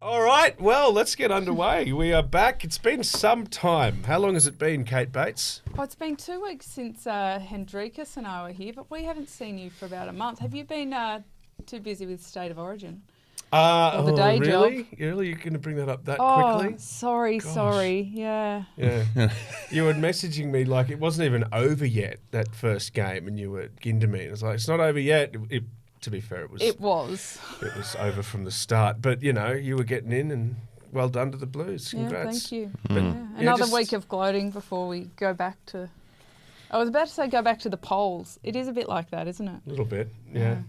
All right, well, let's get underway. We are back. It's been some time. How long has it been, Kate Bates? Well, it's been 2 weeks since Hendrikus and I were here, but we haven't seen you for about a month. Have you been too busy with State of Origin? Or the day really? job? Really? You're going to bring that up that quickly? Sorry. Yeah. You were messaging me like it wasn't even over yet, that first game, and you were into me. I was like, it's not over yet. To be fair, it was. It was. It was over from the start. But, you know, you were getting in, and well done to the Blues. Congrats. Yeah, thank you. But, Another week of gloating before we go back to... I was about to say go back to the polls. It is a bit like that, isn't it? A little bit, yeah.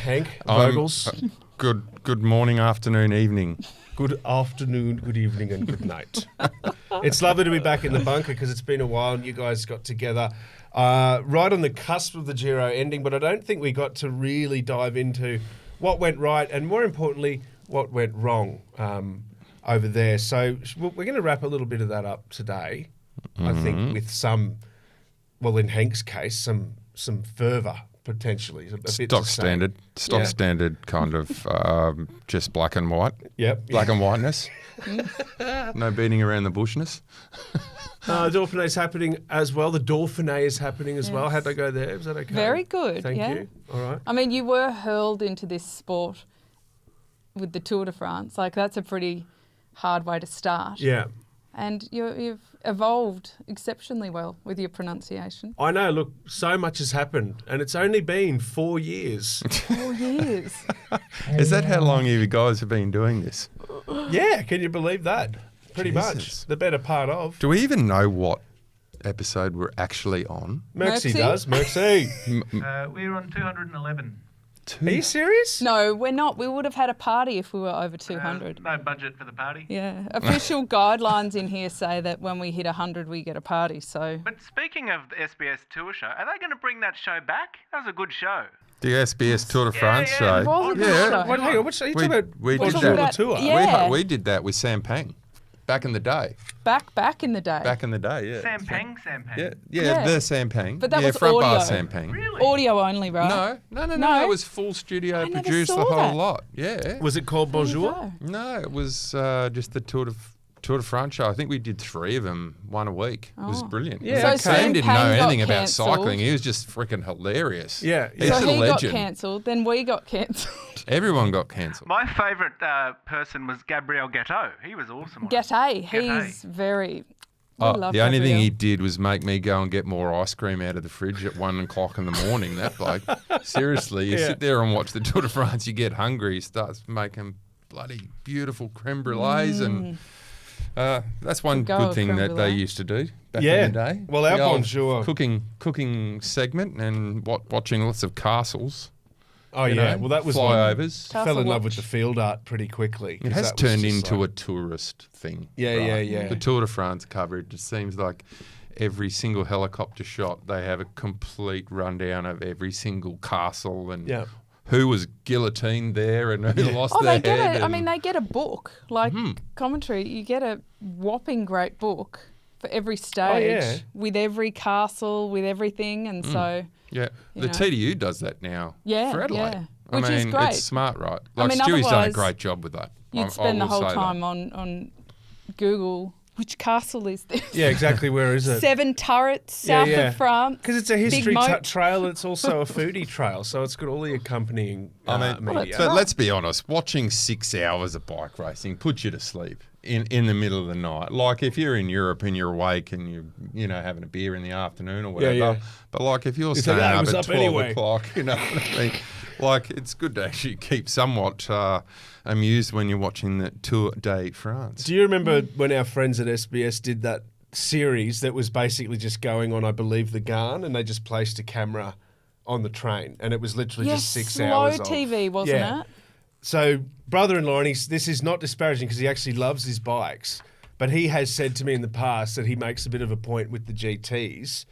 Henk, Vogels. Good morning, afternoon, evening. Good afternoon, good evening, and good night. It's lovely to be back in the bunker because it's been a while and you guys got together right on the cusp of the Giro ending, but I don't think we got to really dive into what went right and, more importantly, what went wrong over there. So we're going to wrap a little bit of that up today, I think, with some, well, in Henk's case, some fervour. Potentially. Stock standard kind of just black and white. Yep. Black and whiteness. No beating around the bushness. Dauphine is happening as well. The Dauphiné is happening as well. How'd they go there? Was that okay? Very good. Thank you. All right. I mean, you were hurled into this sport with the Tour de France. Like, that's a pretty hard way to start. Yeah. And you've evolved exceptionally well with your pronunciation. I know. Look, so much has happened, and it's only been 4 years. 4 years. Is that how long you guys have been doing this? Yeah, can you believe that? Pretty Jesus. much. The better part of. Do we even know what episode we're actually on? Merckxy does. Merckxy. We're on 211. Are you serious? No, we're not. We would have had a party if we were over 200. No budget for the party. Yeah. Official guidelines in here say that when we hit 100, we get a party, so... But speaking of the SBS Tour show, are they going to bring that show back? That was a good show. The SBS Tour de France yeah. show. It was a good show. What, hang on, which are you talking about? We What did tour? that. Tour? Yeah. We did that with Sam Pang back in the day. Back in the day. Back in the day, yeah. Sam Pang. Yeah, the Sam Pang. But that yeah, was front bar audio. Sam Pang. Really? Audio only, right? No. It was full studio, I never produced saw the whole that. lot. Yeah. Was it called Bonjour? No, it was just the Tour de France show. I think we did 3 of them, one a week. It was brilliant. Yeah, So okay. Sam didn't know Pang got anything about cancelled. cycling. He was just freaking hilarious. Yeah. He's So a he got legend. cancelled, then we got cancelled. Everyone got cancelled. My favourite person was Gabriel Gatteau. He was awesome. on it. G'day. G'day. He's very... The only thing he did was make me go and get more ice cream out of the fridge at 1 o'clock in the morning, that bloke. Seriously, you sit there and watch the Tour de France, you get hungry, he starts making bloody beautiful creme brulees and that's one good thing that they used to do back in the day. Well, our The old Bonjour. cooking segment and watching lots of castles. Oh, you yeah. know, Well, that was flyovers. one. Fell in love with Watch. the field art pretty quickly. It has turned into a tourist thing. Yeah. The Tour de France coverage, it seems like every single helicopter shot, they have a complete rundown of every single castle and who was guillotined there and who lost their they get head. they get a book, like commentary. You get a whopping great book for every stage with every castle, with everything. And so... Yeah, you the know. TDU does that now for Adelaide. Yeah. I Which mean, is great. it's smart, right? I Like mean, Stewie's done a otherwise great job with that. You'd spend the will whole say time on Google, which castle is this? Yeah, exactly. Where is it? 7 turrets south of France. Because it's a history Big moat. trail. It's also a foodie trail. So it's got all the accompanying media. But let's be honest, watching 6 hours of bike racing puts you to sleep in the middle of the night. Like if you're in Europe and you're awake and you're having a beer in the afternoon or whatever. Yeah. But like if you're It's staying like, I up was at up 12 anyway. o'clock, you know what I mean? Like it's good to actually keep somewhat amused when you're watching the Tour de France. Do you remember when our friends at SBS did that series that was basically just going on, I believe, the Garn, and they just placed a camera on the train, and it was literally just 6 hours slow of... TV, wasn't it? So brother-in-law, and this is not disparaging because he actually loves his bikes, but he has said to me in the past that he makes a bit of a point with the GTs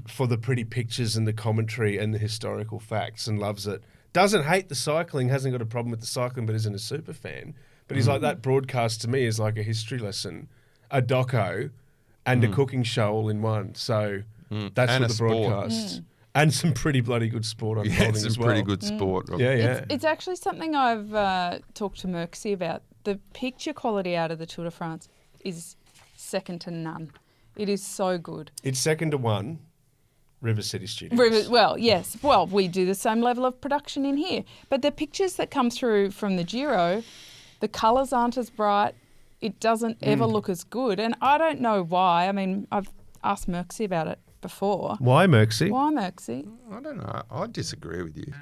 for the pretty pictures and the commentary and the historical facts and loves it. Doesn't hate the cycling, hasn't got a problem with the cycling, but isn't a super fan. But he's like, that broadcast to me is like a history lesson, a doco, and a cooking show all in one. So that's And what a the sport. broadcast. And some pretty bloody good sport unfolding some as well. pretty good sport. Yeah. It's actually something I've talked to Merckxy about. The picture quality out of the Tour de France is second to none. It is so good. It's second to one. River City Studios. Yes. Well, we do the same level of production in here. But the pictures that come through from the Giro, the colours aren't as bright. It doesn't ever look as good. And I don't know why. I mean, I've asked Merckxy about it before. Why, Merckxy? Why, Merckxy? I don't know. I disagree with you.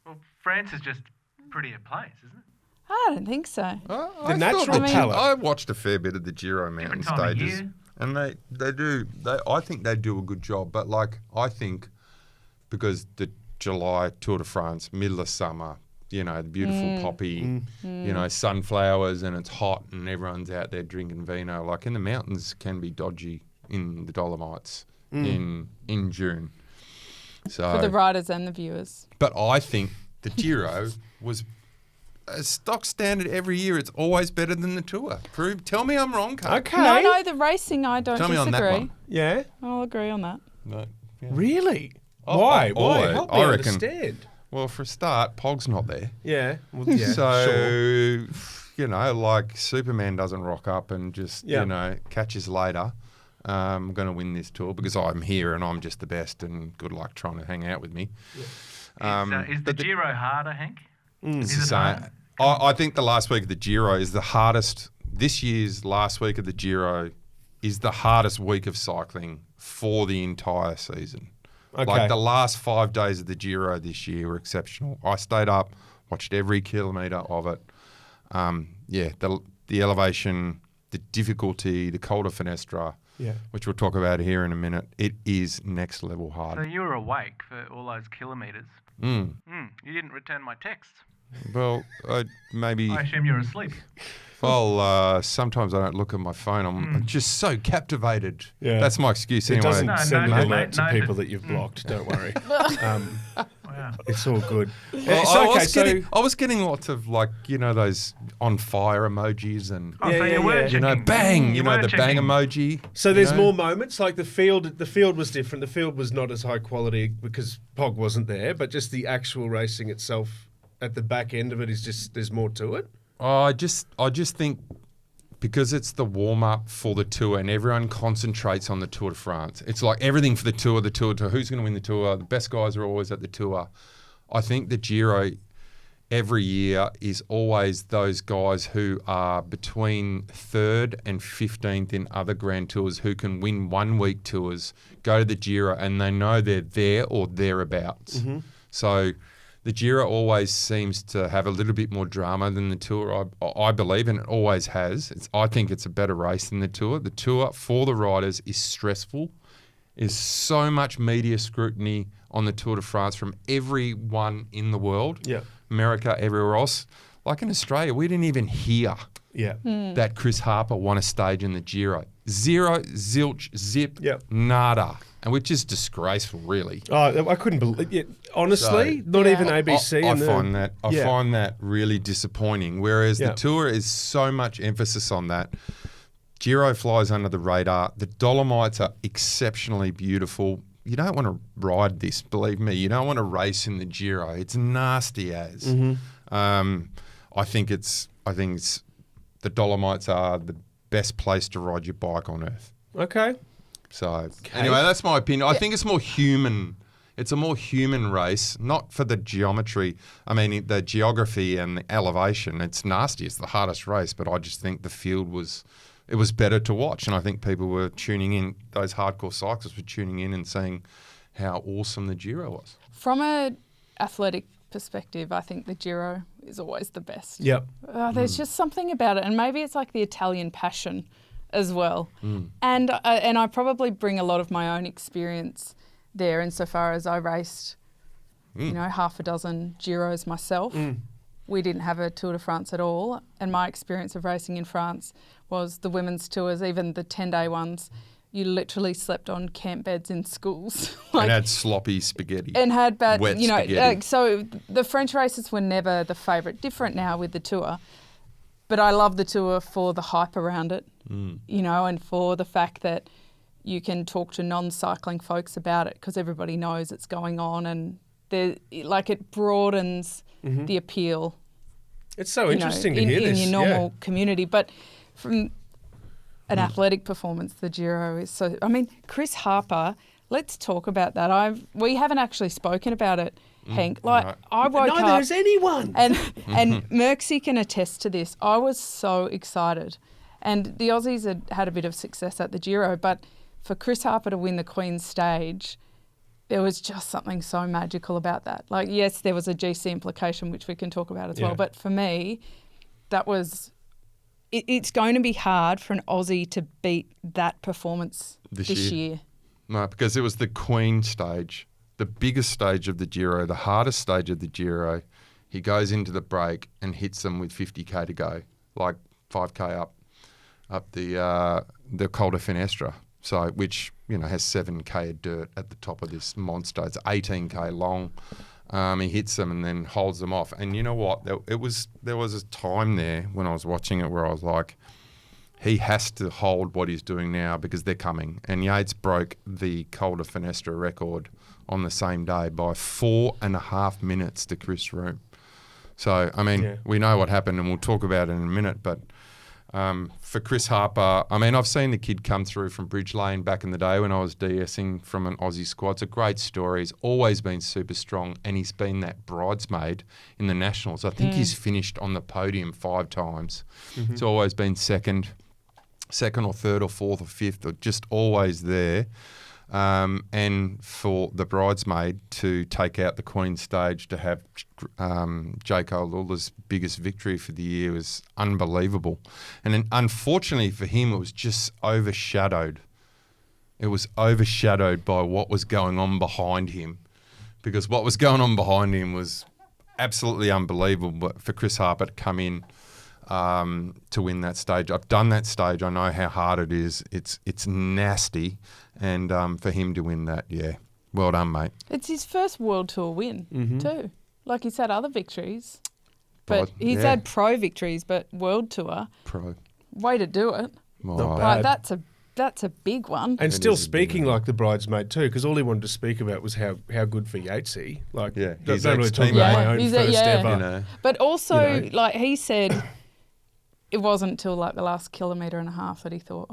Well, France is just a prettier place, isn't it? I don't think so. The natural palette. I watched a fair bit of the Giro mountain Different time of stages. year. And I think they do a good job. But I think because the July Tour de France, middle of summer, the beautiful poppy, sunflowers, and it's hot and everyone's out there drinking vino. Like in the mountains can be dodgy in the Dolomites in June. So For the riders and the viewers. But I think the Giro was a stock standard every year. It's always better than the Tour. Tell me I'm wrong, Kate. Okay. No, the racing, I don't Tell me disagree. on that one. Yeah. I'll agree on that. No, yeah. Really? Oh, Why? oh, Why? oh, Help me I reckon- understand. Well, for a start, Pog's not there. Yeah. Well, yeah. So, sure. like Superman doesn't rock up and just, Yeah. catches later. I'm going to win this tour because I'm here and I'm just the best and good luck trying to hang out with me. Is the but Giro harder, Hank? It's Is the it same. hard? I think the last week of the Giro is the hardest. This year's last week of the Giro is the hardest week of cycling for the entire season. Okay. Like the last 5 days of the Giro this year were exceptional. I stayed up, watched every kilometre of it. The elevation, the difficulty, the Col de Finestra, which we'll talk about here in a minute, it is next level hard. So you were awake for all those kilometres. Mm. You didn't return my texts. Well, maybe. I assume you're asleep. Well, sometimes I don't look at my phone. I'm just so captivated. Yeah. That's my excuse It anyway. doesn't No, send an noted, alert mate, to noted. people that you've blocked. Don't worry. Wow. It's all good. Well, I was getting lots of those on fire emojis and Oh, so you were checking. bang, You the were bang checking. emoji. So there's more moments. Like the field was different. The field was not as high quality because Pog wasn't there, but just the actual racing itself at the back end of it is just there's more to it. I just think because it's the warm up for the Tour and everyone concentrates on the Tour de France. It's like everything for the Tour. Who's going to win the Tour? The best guys are always at the Tour. I think the Giro every year is always those guys who are between 3rd and 15th in other Grand Tours who can win 1 week tours, go to the Giro and they know they're there or thereabouts. Mm-hmm. So the Giro always seems to have a little bit more drama than the Tour, I believe, and it always has. I think it's a better race than the Tour. The Tour, for the riders, is stressful. There's so much media scrutiny on the Tour de France from everyone in the world. Yeah. America, everywhere else. Like in Australia, we didn't even hear Yeah. that Chris Harper won a stage in the Giro. Zero, zilch, zip, Yep. nada. And which is disgraceful, really. Oh, I couldn't believe it. Honestly, So- not even ABC. I find that really disappointing. Whereas Yeah. the Tour is so much emphasis on that. Giro flies under the radar. The Dolomites are exceptionally beautiful. You don't want to ride this, believe me. You don't want to race in the Giro. It's nasty as. I think it's the Dolomites are the best place to ride your bike on earth. Okay. So anyway, that's my opinion. I think it's more human. It's a more human race, not for the geometry. I mean, the geography and the elevation. It's nasty. It's the hardest race, but I just think the field was better to watch, and I think people were tuning in. Those hardcore cyclists were tuning in and saying how awesome the Giro was. From an athletic perspective, I think the Giro is always the best. Yep. There's just something about it, and maybe it's like the Italian passion as well. And I probably bring a lot of my own experience there insofar as I raced, half a dozen Giros myself. We didn't have a Tour de France at all, and my experience of racing in France was the women's tours, even the 10-day ones. You literally slept on camp beds in schools. And had sloppy spaghetti. And had bad, wet spaghetti. So the French races were never the favourite. Different now with the Tour, but I love the Tour for the hype around it, and for the fact that you can talk to non-cycling folks about it because everybody knows it's going on, and it broadens the appeal. It's so interesting to hear in this. your normal community. But from an athletic performance, the Giro is so... I mean, Chris Harper, let's talk about that. We haven't actually spoken about it, Henk. I woke up... Neither has anyone. And Merckxy can attest to this. I was so excited. And the Aussies had a bit of success at the Giro, but for Chris Harper to win the Queen's stage, there was just something so magical about that. Like, yes, there was a GC implication, which we can talk about as well. But for me, that was... It's going to be hard for an Aussie to beat that performance this year. No, because it was the Queen stage, the biggest stage of the Giro, the hardest stage of the Giro. He goes into the break and hits them with 50k to go, like 5k up the Col de Finestre, so which has 7k of dirt at the top of this monster. It's 18k long. He hits them and then holds them off. And you know what? There was a time there when I was watching it where I was like, he has to hold what he's doing now because they're coming. And Yates broke the Col de Finestre record on the same day by 4.5 minutes to Chris Froome. So, I mean, we know what happened and we'll talk about it in a minute. But for Chris Harper, I mean, I've seen the kid come through from Bridge Lane back in the day when I was DSing from an Aussie squad. It's a great story. He's always been super strong and he's been that bridesmaid in the Nationals. I think he's finished on the podium 5 times. He's always been second or third or fourth or fifth, or just always there. And for the bridesmaid to take out the Queen's stage to have Jake O'Lula's biggest victory for the year was unbelievable. And then unfortunately for him, it was just overshadowed. It was overshadowed by what was going on behind him, because what was going on behind him was absolutely unbelievable. But for Chris Harper to come in to win that stage, I've done that stage. I know how hard it is. It's nasty. And for him to win that, well done, mate. It's his first World Tour win too. Like, he's had other victories, but he's had pro victories, but World Tour. Pro. Way to do it. Not bad. Like, that's a big one. And still speaking like the bridesmaid too, because all he wanted to speak about was how good for Yatesy. Like, he's don't really talk about my own first ever. But also, like he said, it wasn't until like the last kilometre and a half that he thought,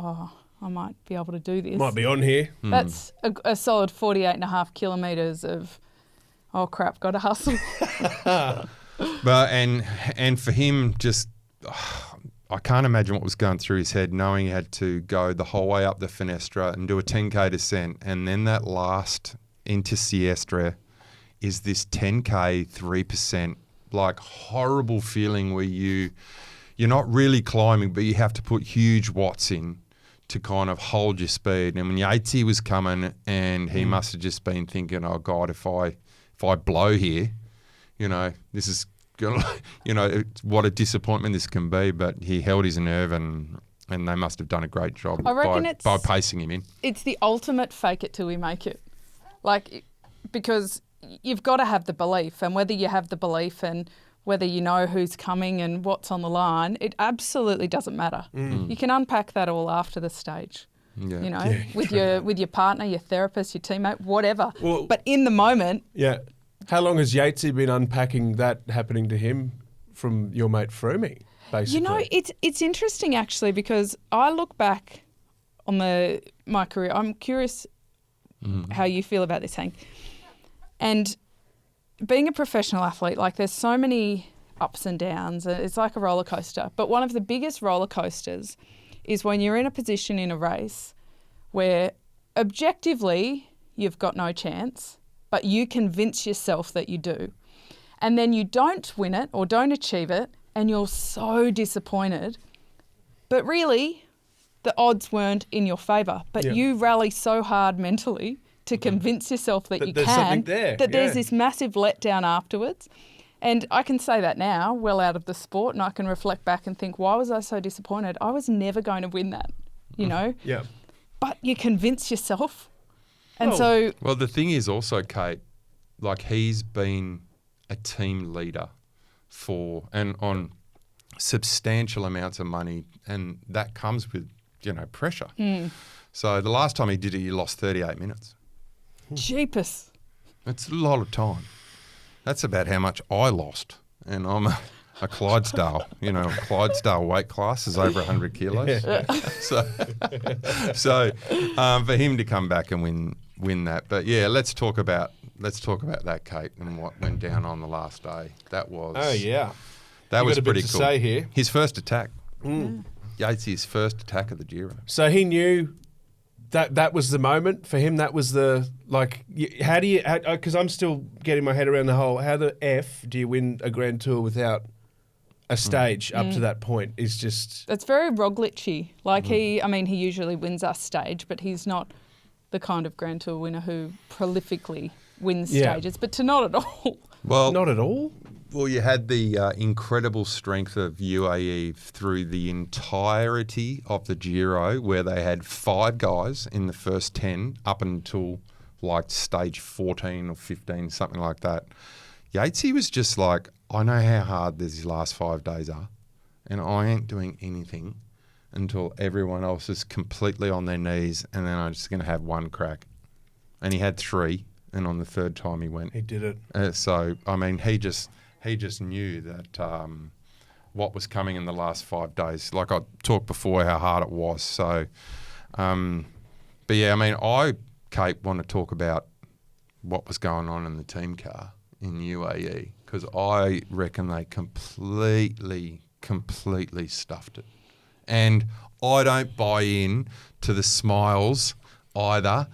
I might be able to do this. Might be on here. That's a solid 48.5 kilometres of, oh crap, got to hustle. But and for him, just I can't imagine what was going through his head, knowing he had to go the whole way up the Finestre and do a 10k descent, and then that last into Sestriere is this 10k 3%, like horrible feeling where you're not really climbing, but you have to put huge watts in to kind of hold your speed. And when Yatesy was coming, and he must have just been thinking, oh God, if I blow here, this is gonna, what a disappointment this can be. But he held his nerve, and they must have done a great job by pacing him in. It's the ultimate fake it till we make it. Like, because you've got to have the belief, and whether you have the belief and whether you know who's coming and what's on the line, it absolutely doesn't matter. You can unpack that all after the stage, with your partner, your therapist, your teammate, whatever. Well, but in the moment... Yeah. How long has Yatesy been unpacking that happening to him from your mate Froome, basically? It's interesting, actually, because I look back on my career. I'm curious how you feel about this, Henk. And... being a professional athlete, like, there's so many ups and downs. It's like a roller coaster. But one of the biggest roller coasters is when you're in a position in a race where objectively you've got no chance, but you convince yourself that you do. And then you don't win it or don't achieve it, and you're so disappointed. But really, the odds weren't in your favour. But you rally so hard mentally to convince yourself that you can, there's this massive letdown afterwards. And I can say that now, well out of the sport, and I can reflect back and think, why was I so disappointed? I was never going to win that, Yeah. But you convince yourself. And Well, the thing is also, Kate, like, he's been a team leader on substantial amounts of money, and that comes with, pressure. So the last time he did it, he lost 38 minutes. Jeepers. It's a lot of time. That's about how much I lost. And I'm a Clydesdale. Clydesdale weight class is over 100 kilos. So for him to come back and win that. But yeah, let's talk about that, Kate, and what went down on the last day. That was that was pretty cool. Say here. His first attack. Yates' first attack of the Giro. So he knew that was the moment for him. That was the how do you? Because I'm still getting my head around the whole. How the F do you win a Grand Tour without a stage up to that point? Is just it's very Roglic-y. He usually wins a stage, but he's not the kind of Grand Tour winner who prolifically wins stages. But to not at all. Well, not at all. Well, you had the incredible strength of UAE through the entirety of the Giro, where they had 5 guys in the first 10 up until stage 14 or 15, something like that. Yatesy was just like, I know how hard these last 5 days are, and I ain't doing anything until everyone else is completely on their knees, and then I'm just going to have one crack. And he had 3, and on the third time he went. He did it. He just knew that what was coming in the last 5 days. Like I talked before, how hard it was. So, but yeah, Kate, want to talk about what was going on in the team car in UAE, because I reckon they completely stuffed it. And I don't buy in to the smiles either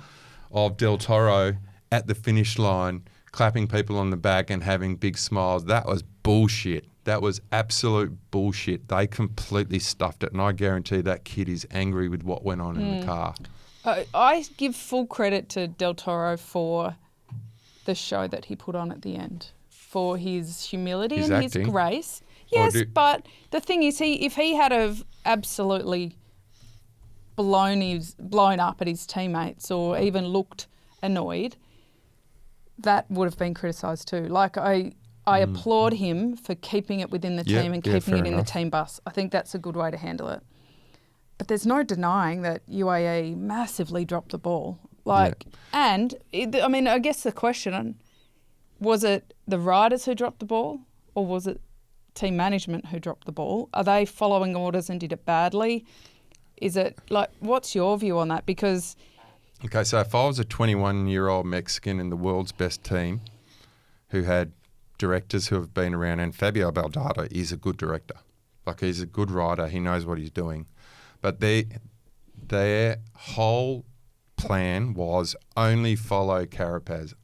of Del Toro at the finish line, clapping people on the back and having big smiles. That was bullshit. That was absolute bullshit. They completely stuffed it, and I guarantee that kid is angry with what went on in the car. I give full credit to Del Toro for the show that he put on at the end, for his humility and acting. his grace. Yes, but the thing is, if he had have absolutely blown up at his teammates or even looked annoyed, that would have been criticised too. I applaud him for keeping it within the team and keeping it in the team bus. I think that's a good way to handle it. But there's no denying that UAE massively dropped the ball. I guess the question, was it the riders who dropped the ball, or was it team management who dropped the ball? Are they following orders and did it badly? Is it what's your view on that? Because okay, so if I was a 21-year-old Mexican in the world's best team who had directors who have been around, and Fabio Baldado is a good director. He's a good rider. He knows what he's doing. But their whole plan was only follow Carapaz.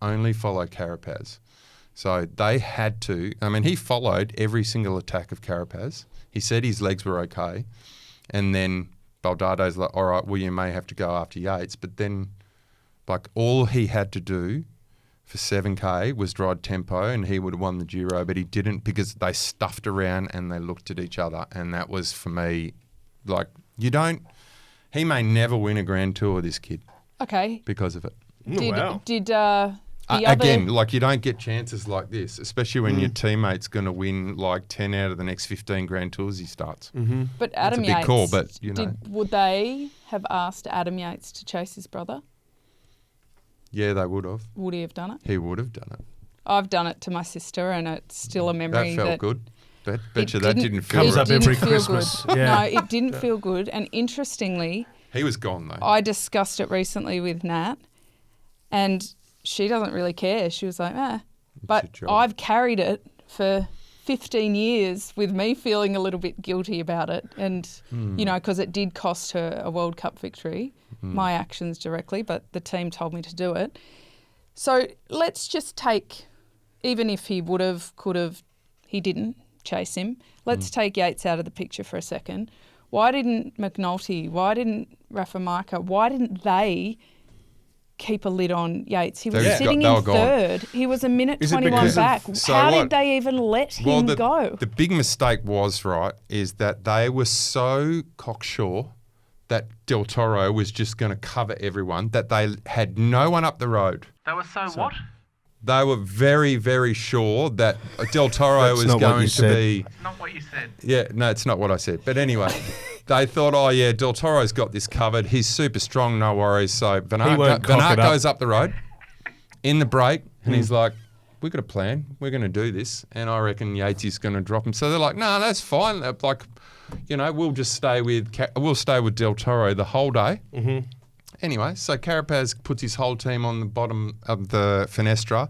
So they had to. He followed every single attack of Carapaz. He said his legs were okay. And then Baldado's like, all right, well, you may have to go after Yates. But then, all he had to do for 7K was ride tempo, and he would have won the Giro. But he didn't, because they stuffed around and they looked at each other. And that was, for me, he may never win a Grand Tour, this kid. Okay. Because of it. Did again, you don't get chances like this, especially when your teammate's going to win 10 out of the next 15 Grand Tours he starts. Mm-hmm. But Adam Yates, a big call, but would they have asked Adam Yates to chase his brother? Yeah, they would have. Would he have done it? He would have done it. I've done it to my sister, and it's still a memory. That felt good. Bet you that didn't feel comes right. up every Christmas. Good. Yeah. No, it didn't feel good. And interestingly, he was gone though. I discussed it recently with Nat, and she doesn't really care. She was like, But I've carried it for 15 years with me feeling a little bit guilty about it. And, because it did cost her a World Cup victory, my actions directly, but the team told me to do it. So let's just take, even if he would have, could have, he didn't chase him. Let's take Yates out of the picture for a second. Why didn't McNulty, why didn't Rafa Marca, why didn't they keep a lid on Yates? He was sitting in third. He was a minute 21 back. How did they even let him go? The big mistake is that they were so cocksure that Del Toro was just going to cover everyone, that they had no one up the road. They were so what? They were very, very sure that Del Toro was going to be... That's not what you said. Yeah, no, it's not what I said. But anyway, they thought, oh yeah, Del Toro's got this covered. He's super strong, no worries. So Van Aert goes up the road in the break, and he's like, "We got a plan. We're going to do this." And I reckon Yates is going to drop him. So they're like, "No, that's fine. They're like, we'll just stay with Del Toro the whole day." Mm-hmm. Anyway, so Carapaz puts his whole team on the bottom of the Finestra.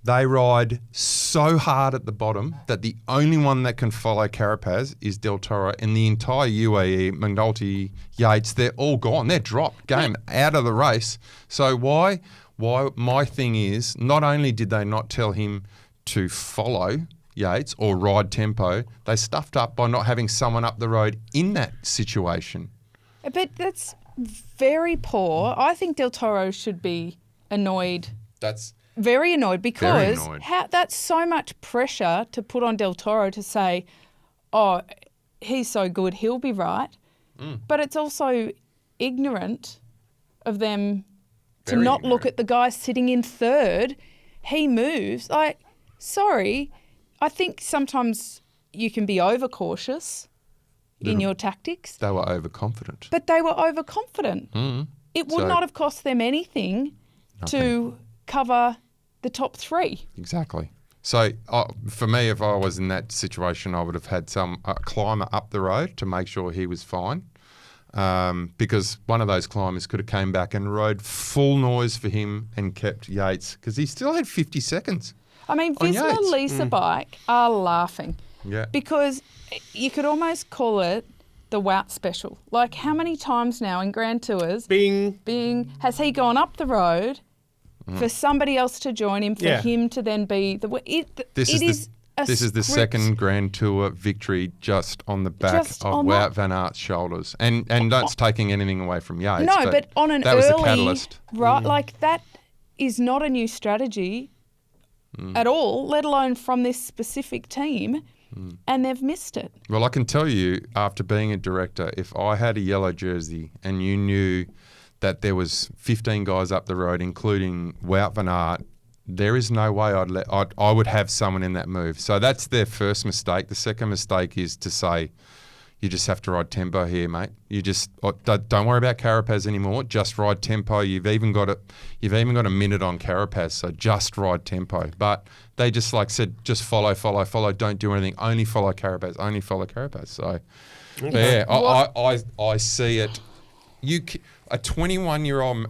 They ride so hard at the bottom that the only one that can follow Carapaz is Del Toro. And the entire UAE, McNulty, Yates, they're all gone. They're dropped. Game out of the race. So why? My thing is, not only did they not tell him to follow Yates or ride tempo, they stuffed up by not having someone up the road in that situation. But that's very poor. I think Del Toro should be annoyed. Very annoyed because that's so much pressure to put on Del Toro to say, oh, he's so good, he'll be right. But it's also ignorant of them to not look at the guy sitting in third. He moves. Like, sorry, I think sometimes you can be overcautious in your tactics. They were overconfident. But they were overconfident. It would not have cost them anything to cover the top three. Exactly. So for me, if I was in that situation, I would have had some climber up the road to make sure he was fine. Because one of those climbers could have came back and rode full noise for him and kept Yates because he still had 50 seconds. I mean, Visma Lisa Bike are laughing. Yeah. Because you could almost call it the Wout special. Like, how many times now in Grand Tours Bing has he gone up the road for somebody else to join him, for him to then be the... This is the second Grand Tour victory just on the back of Wout van Aert's shoulders. And that's taking anything away from Yates. No, but on an that early... was the catalyst. Right, like that is not a new strategy at all, let alone from this specific team, and they've missed it. Well, I can tell you, after being a director, if I had a yellow jersey and you knew that there was 15 guys up the road, including Wout van Aert, there is no way I would have someone in that move. So that's their first mistake. The second mistake is to say, you just have to ride tempo here, mate. You just don't worry about Carapaz anymore. Just ride tempo. You've even got a minute on Carapaz, so just ride tempo. But they just said, just follow. Don't do anything. Only follow Carapaz. So I see it. A 21-year-old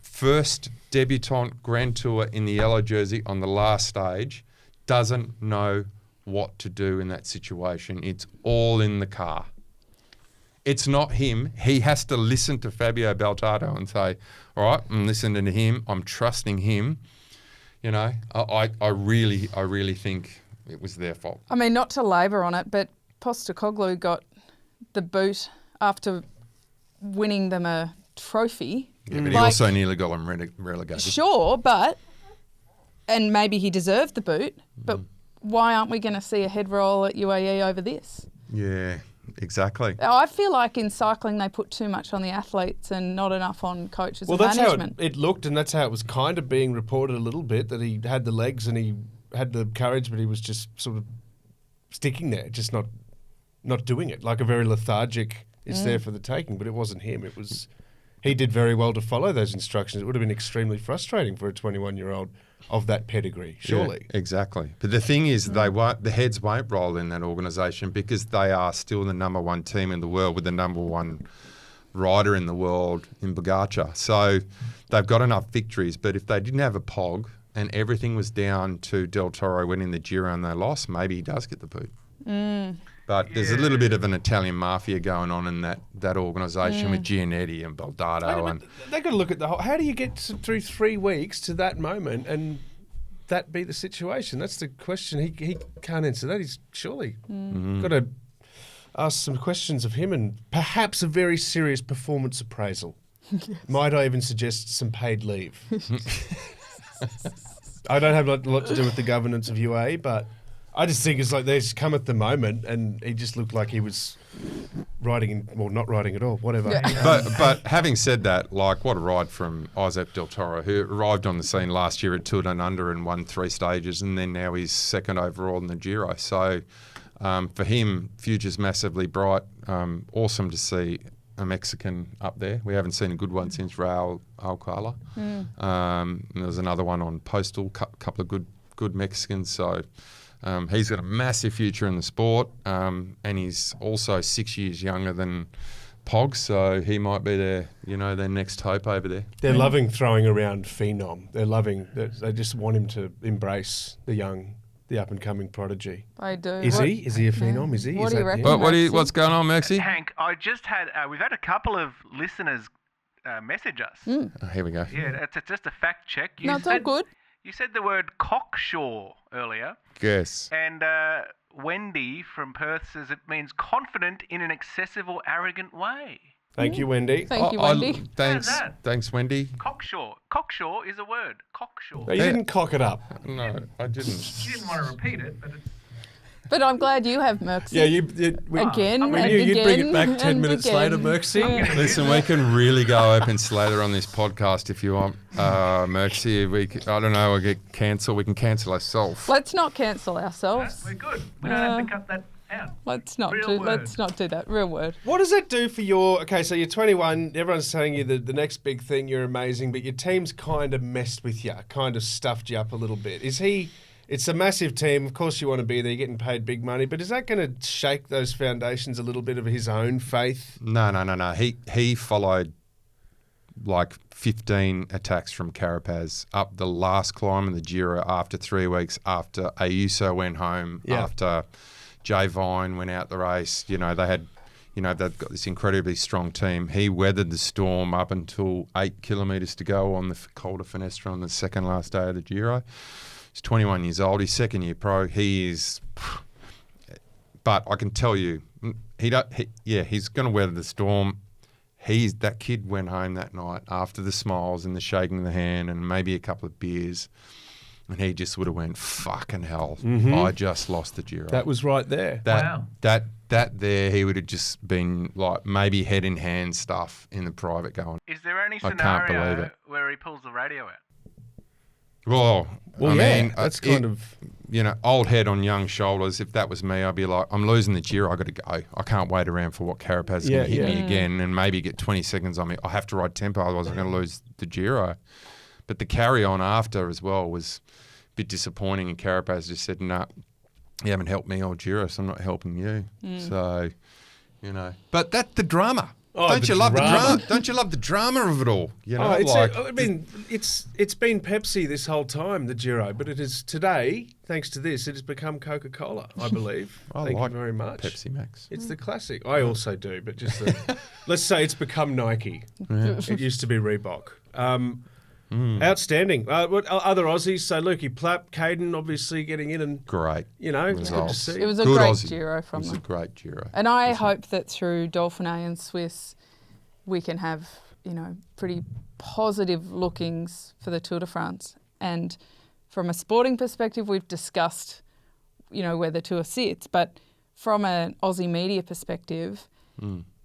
first debutant Grand Tour in the yellow jersey on the last stage doesn't know what to do in that situation. It's all in the car. It's not him. He has to listen to Fabio Baltardo and say, all right, I'm listening to him. I'm trusting him. I really think it was their fault. I mean, not to labour on it, but Postecoglou got the boot after winning them a trophy. Yeah, but he also nearly got them relegated. Sure, and maybe he deserved the boot, but why aren't we going to see a head roll at UAE over this? Yeah, exactly. I feel like in cycling they put too much on the athletes and not enough on coaches and management. Well, that's how it looked, and that's how it was kind of being reported a little bit, that he had the legs and he had the courage, but he was just sort of sticking there, just not doing it. Like a very lethargic, it's there for the taking, but it wasn't him. It was... He did very well to follow those instructions. It would have been extremely frustrating for a 21-year-old of that pedigree, surely. Yeah, exactly. But the thing is, the heads won't roll in that organisation because they are still the number one team in the world with the number one rider in the world in Pogačar. So they've got enough victories. But if they didn't have a Pog and everything was down to Del Toro winning the Giro and they lost, maybe he does get the boot. But there's a little bit of an Italian mafia going on in that organisation with Giannetti and Baldardo. They've got to look at the whole... How do you get through 3 weeks to that moment and that be the situation? That's the question. He can't answer that. He's surely got to ask some questions of him and perhaps a very serious performance appraisal. Yes. Might I even suggest some paid leave? I don't have a lot to do with the governance of UAE, but... I just think it's like they just come at the moment and he just looked like he was riding, not riding at all, whatever. Yeah. But having said that, what a ride from Josep Del Toro, who arrived on the scene last year at Tour Down Under and won 3 stages, and then now he's second overall in the Giro. So For him, future's massively bright. Awesome to see a Mexican up there. We haven't seen a good one since Raul Alcala. And there was another one on Postal, couple of good Mexicans. So he's got a massive future in the sport, and he's also 6 years younger than Pog, so he might be their next hope over there. They're loving throwing around phenom. They just want him to embrace the up and coming prodigy. I do. Is he a phenom? Is he? What do you reckon? What's going on, Merckxy? Hank, I just had we've had a couple of listeners message us. Oh, here we go. Yeah, it's just a fact check. It's all good. You said the word cocksure earlier. Yes. And Wendy from Perth says it means confident in an excessive or arrogant way. Thank you, Wendy. Thank you, Wendy. Thanks, Wendy. Cocksure. Cocksure is a word. Cocksure. No, you didn't cock it up. No, I didn't. You didn't want to repeat it, but it's... But I'm glad you have Merckxy. Yeah, Again, we and knew you'd bring it back again, 10 and minutes again. later, Merckxy. Yeah. Listen, we can really go open slater on this podcast if you want, Merckxy. I don't know, we'll get cancelled. We can cancel ourselves. Let's not cancel ourselves. We're good. We don't have to cut that out. Let's not Real do. word. Let's not do that. Real word. What does that do for so you're 21, everyone's telling you the next big thing, you're amazing, but your team's kind of messed with you, kind of stuffed you up a little bit. It's a massive team, of course you want to be there, you're getting paid big money, but is that going to shake those foundations a little bit of his own faith? No. He followed like 15 attacks from Carapaz up the last climb in the Giro after 3 weeks, after Ayuso went home, after Jay Vine went out the race. They've got this incredibly strong team. He weathered the storm up until 8 kilometres to go on the Col de Finestre on the second last day of the Giro. He's 21 years old. He's second year pro. He is, but I can tell you, he's going to weather the storm. That kid went home that night after the smiles and the shaking of the hand and maybe a couple of beers, and he just would have went, fucking hell, I just lost the Giro. That was right there. Wow. That there, he would have just been like maybe head in hand stuff in the private going, Is there any I can't believe scenario it. where he pulls the radio out? Well, I mean, that's kind of... old head on young shoulders. If that was me, I'd be like, I'm losing the Giro. I got to go. I can't wait around for what Carapaz is going to hit me again and maybe get 20 seconds on me. I have to ride tempo, otherwise I'm going to lose the Giro. But the carry on after as well was a bit disappointing. And Carapaz just said, "No, you haven't helped me all Giro, so I'm not helping you." So, but that's the drama. Oh, Don't the you love the drama. drama? Don't you love the drama of it all? It's been Pepsi this whole time, the Giro, but it is today, thanks to this, it has become Coca-Cola, I believe. Thank you very much. Pepsi Max. It's the classic. I also do, but just let's say it's become Nike. It used to be Reebok. Outstanding. What other Aussies? So Lukey Plapp, Caden, obviously getting in and Great. it's good to results. see. It was a Good great Aussie. Giro from It was them. a great Giro. And I hope that through Dauphiné and Suisse, we can have, pretty positive lookings for the Tour de France. And from a sporting perspective, we've discussed, where the Tour sits. But from an Aussie media perspective,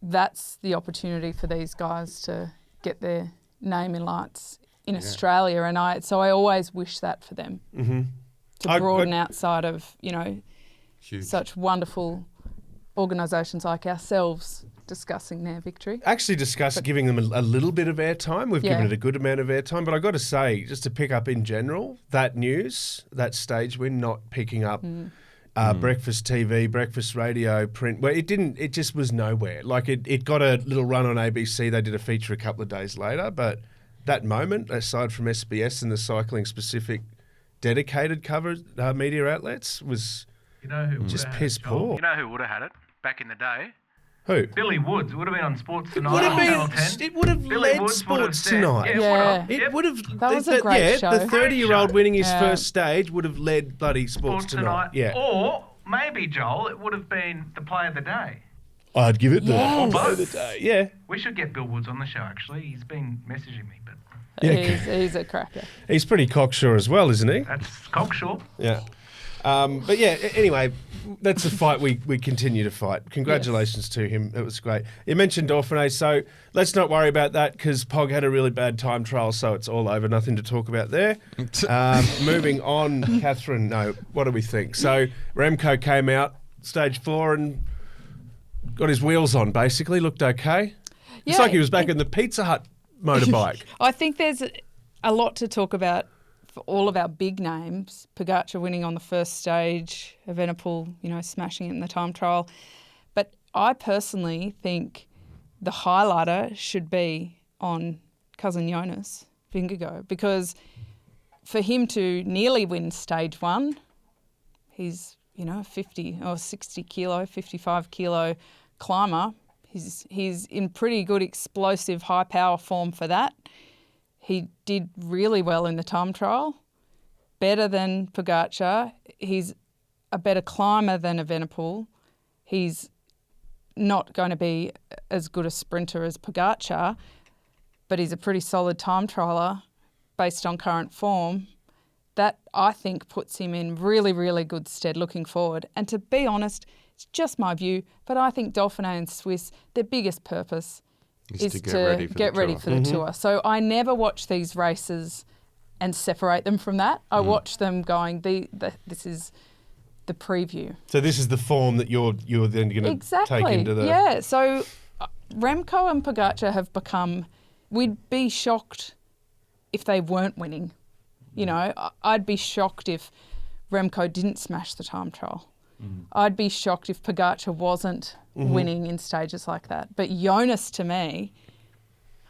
that's the opportunity for these guys to get their name in lights in Australia. And I always wish that for them, to broaden outside of, Huge. such wonderful organisations like ourselves discussing their victory. Actually giving them a little bit of airtime. We've given it a good amount of airtime. But I got to say, just to pick up in general, that news, that stage win, not picking up breakfast TV, breakfast radio, print, where it just was nowhere. Like it got a little run on ABC. They did a feature a couple of days later. But that moment, aside from SBS and the cycling-specific dedicated cover media outlets, was just piss poor. You know who would have had it back in the day? Who? Billy Woods. It would have been on Sports Tonight. It would have Billy led Woods would have Sports said- Tonight. Yeah. It would have. That was a great show. The 30-year-old winning his Yeah. first stage would have led bloody Sports Tonight. Yeah. Or maybe, Joel, it would have been the play of the day. I'd give it Yes. the play of the day. Yeah. We should get Bill Woods on the show, actually. He's been messaging me, but Yeah. He's a cracker. He's pretty cocksure as well, isn't he? that's cocksure. Yeah. But yeah, anyway, that's a fight we continue to fight. Congratulations to him. It was great. You mentioned Dauphiné, so let's not worry about that because Pog had a really bad time trial, so it's all over. Nothing to talk about there. Moving on, Catherine, what do we think? So Remco came out, stage 4 and got his wheels on, basically. Looked okay. It's Yeah, like he was back in the Pizza Hut motorbike. I think there's a lot to talk about for all of our big names. Pogačar winning on the first stage, Evenepoel, smashing it in the time trial. But I personally think the highlighter should be on cousin Jonas Vingegaard, because for him to nearly win stage 1, he's, a 50 or 60 kilo, 55 kilo climber. He's in pretty good explosive high power form for that. He did really well in the time trial, better than Pogačar. He's a better climber than Evenepoel. He's not going to be as good a sprinter as Pogačar, but he's a pretty solid time trialer based on current form. That, I think, puts him in really, really good stead looking forward. And to be honest, it's just my view, but I think Dauphiné and Swiss, their biggest purpose is to get ready for the tour. So I never watch these races and separate them from that. I watch them going, this is the preview. So this is the form that you're then going to take into the... Yeah, so Remco and Pogačar have become... We'd be shocked if they weren't winning. I'd be shocked if Remco didn't smash the time trial. I'd be shocked if Pogačar wasn't winning in stages like that. But Jonas, to me,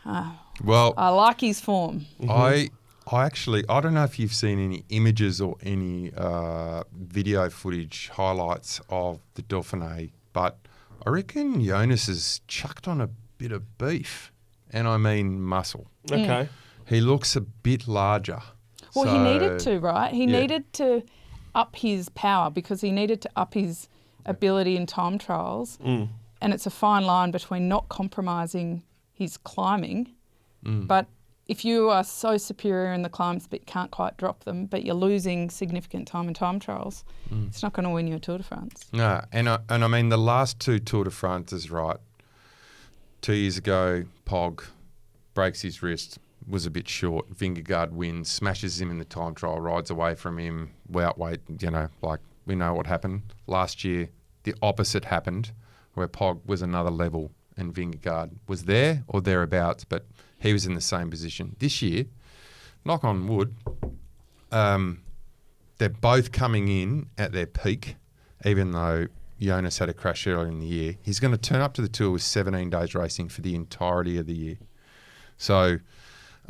I like his form. I don't know if you've seen any images or any video footage highlights of the Dauphiné, but I reckon Jonas has chucked on a bit of beef, and I mean muscle. Okay. He looks a bit larger. Well, he needed to, right? He needed to up his power because he needed to up his ability in time trials. And it's a fine line between not compromising his climbing, but if you are so superior in the climbs but can't quite drop them, but you're losing significant time in time trials, it's not going to win you a Tour de France. No, and I mean the last 2 Tour de France's, right? 2 years ago, Pog breaks his wrist, was a bit short. Vingegaard wins, smashes him in the time trial, rides away from him. We know what happened. Last year, the opposite happened, where Pog was another level and Vingegaard was there or thereabouts, but he was in the same position. This year, knock on wood, they're both coming in at their peak, even though Jonas had a crash earlier in the year. He's going to turn up to the Tour with 17 days racing for the entirety of the year. So...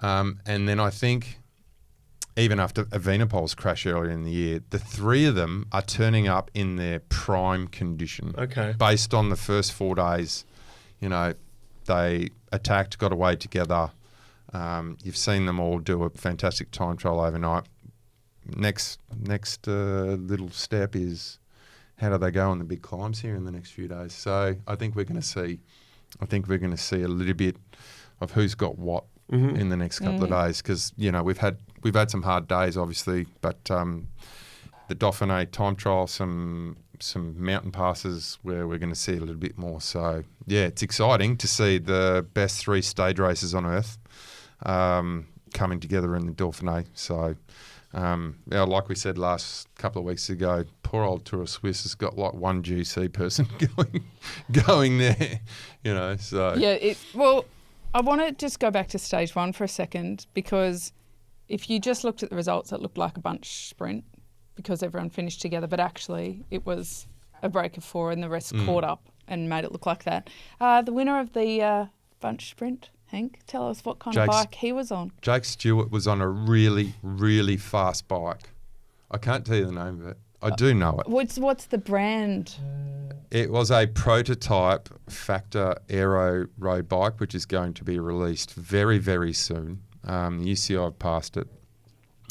and then I think even after Evenepoel's crash earlier in the year, the 3 of them are turning up in their prime condition. Okay. Based on the first 4 days, they attacked, got away together. You've seen them all do a fantastic time trial overnight. Next little step is how do they go on the big climbs here in the next few days? So I think we're going to see a little bit of who's got what in the next couple of days, because we've had some hard days obviously, but the Dauphiné time trial, some mountain passes where we're going to see a little bit more. So yeah, it's exciting to see the best 3 stage races on earth coming together in the Dauphiné. So like we said last couple of weeks ago, poor old Tour de Suisse has got like one GC person going there, So yeah, I want to just go back to stage 1 for a second, because if you just looked at the results, it looked like a bunch sprint because everyone finished together, but actually it was a break of 4 and the rest caught up and made it look like that. The winner of the bunch sprint, Henk, tell us what kind of bike he was on. Jake Stewart was on a really, really fast bike. I can't tell you the name of it. I do know it. What's the brand? It was a prototype Factor Aero road bike, which is going to be released very, very soon. The UCI passed it.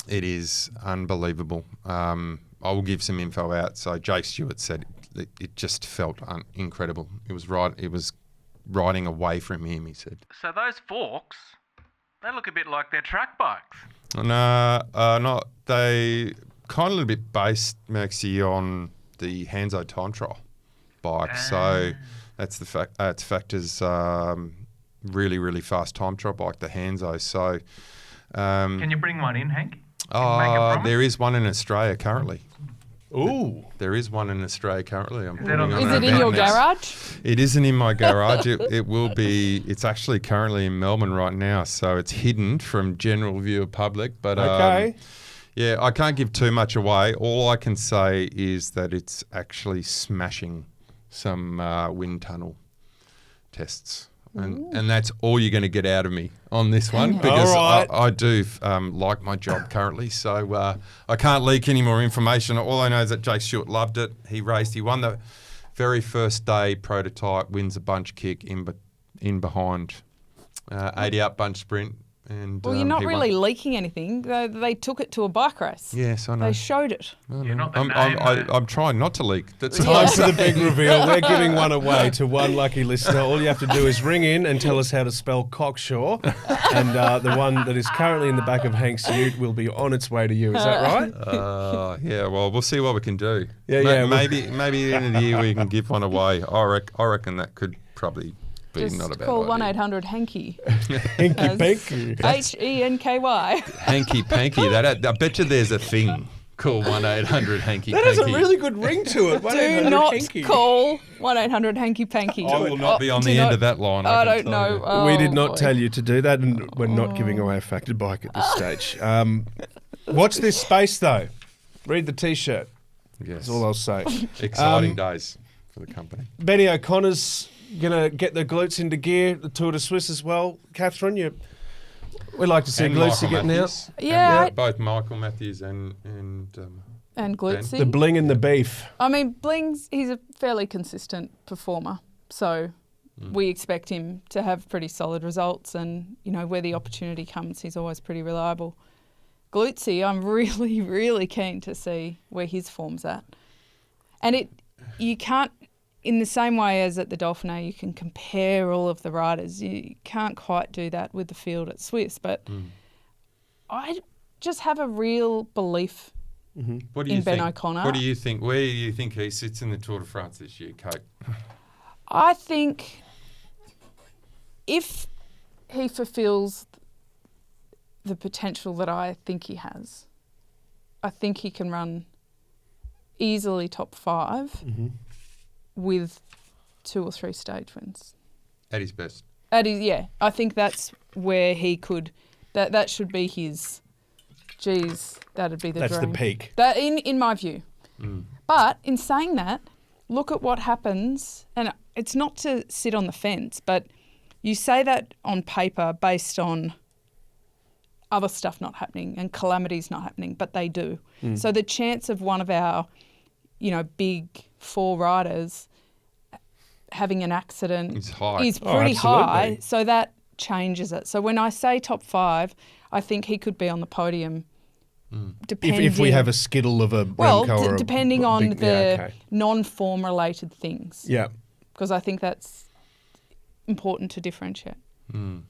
It is unbelievable. I will give some info out. So Jake Stewart said it just felt incredible. It was riding away from him, he said. So those forks, they look a bit like their track bikes. No, not. They kind of a little bit based, Merckxy, on the Hanzo time trial bike. So that's the fact. It's Factor's really, really fast time trial bike, the Hanzo. So can you bring one in, Henk? Make a promise? There is one in Australia currently. Ooh. There is one in Australia currently. I'm Is it on the Is it in your garage? It isn't in my garage. It will be. It's actually currently in Melbourne right now, so it's hidden from general view of public. But Okay. yeah, I can't give too much away. All I can say is that it's actually smashing some wind tunnel tests. And that's all you're going to get out of me on this one because All right. I do like my job currently. So I can't leak any more information. All I know is that Jake Stewart loved it. He raced. He won the very first day prototype, wins a bunch kick in behind, 80 up bunch sprint. And Well, you're not he really won. leaking anything. They took it to a bike race. Yes, I know. They showed it. You're not the name, though. I'm trying not to leak. That's Time for the big reveal. We're giving one away to one lucky listener. All you have to do is ring in and tell us how to spell cocksure. And the one that is currently in the back of Henk's ute will be on its way to you. Is that right? Yeah, well, we'll see what we can do. Yeah, yeah. Maybe at the end of the year we can give one away. I reckon that could probably be Just not a bad call idea. 1-800 Henky. Henky Panky. Henky. Hanky panky. I bet you there's a thing called 1-800 hanky That panky. has a really good ring to it. Do 1-800 not Henky. call 1-800 Hanky Panky. I will not be on the end of that line. I can don't tell know. you. Oh, We did not boy. tell you to do that, and we're not giving away a factored bike at this stage. Watch this space, though. Read the T-shirt. Yes. That's all I'll say. Exciting days for the company. Benny O'Connor's going to get the glutes into gear, the Tour de Suisse as well. Catherine, we like to see And glutes Michael getting out. Matthews. Yeah. And, both Michael Matthews and And glitzy. The bling and the beef. I mean, Bling's, he's a fairly consistent performer. So we expect him to have pretty solid results. And, you know, where the opportunity comes, he's always pretty reliable. Glutzy, I'm really, really keen to see where his form's at. And you can't, in the same way as at the Dauphiné, you can compare all of the riders. You can't quite do that with the field at Swiss. But I just have a real belief what do you in Ben think? O'Connor. What do you think? Where do you think he sits in the Tour de France this year, Kate? I think if he fulfills the potential that I think he has, I think he can run easily top 5 with 2 or 3 stage wins. At his best. I think that's where he could. That should be his. Geez, that'd be the That's dream. the peak. That in my view. But in saying that, look at what happens, and it's not to sit on the fence, but you say that on paper based on other stuff not happening and calamities not happening, but they do. So the chance of one of our, big 4 riders having an accident It's high. is Oh, pretty high. absolutely. So that changes it. So when I say top 5, I think he could be on the podium. Depending, If we have a skittle of a Remco or a depending on big- the yeah, okay. non-form related things. Yeah. Because I think that's important to differentiate.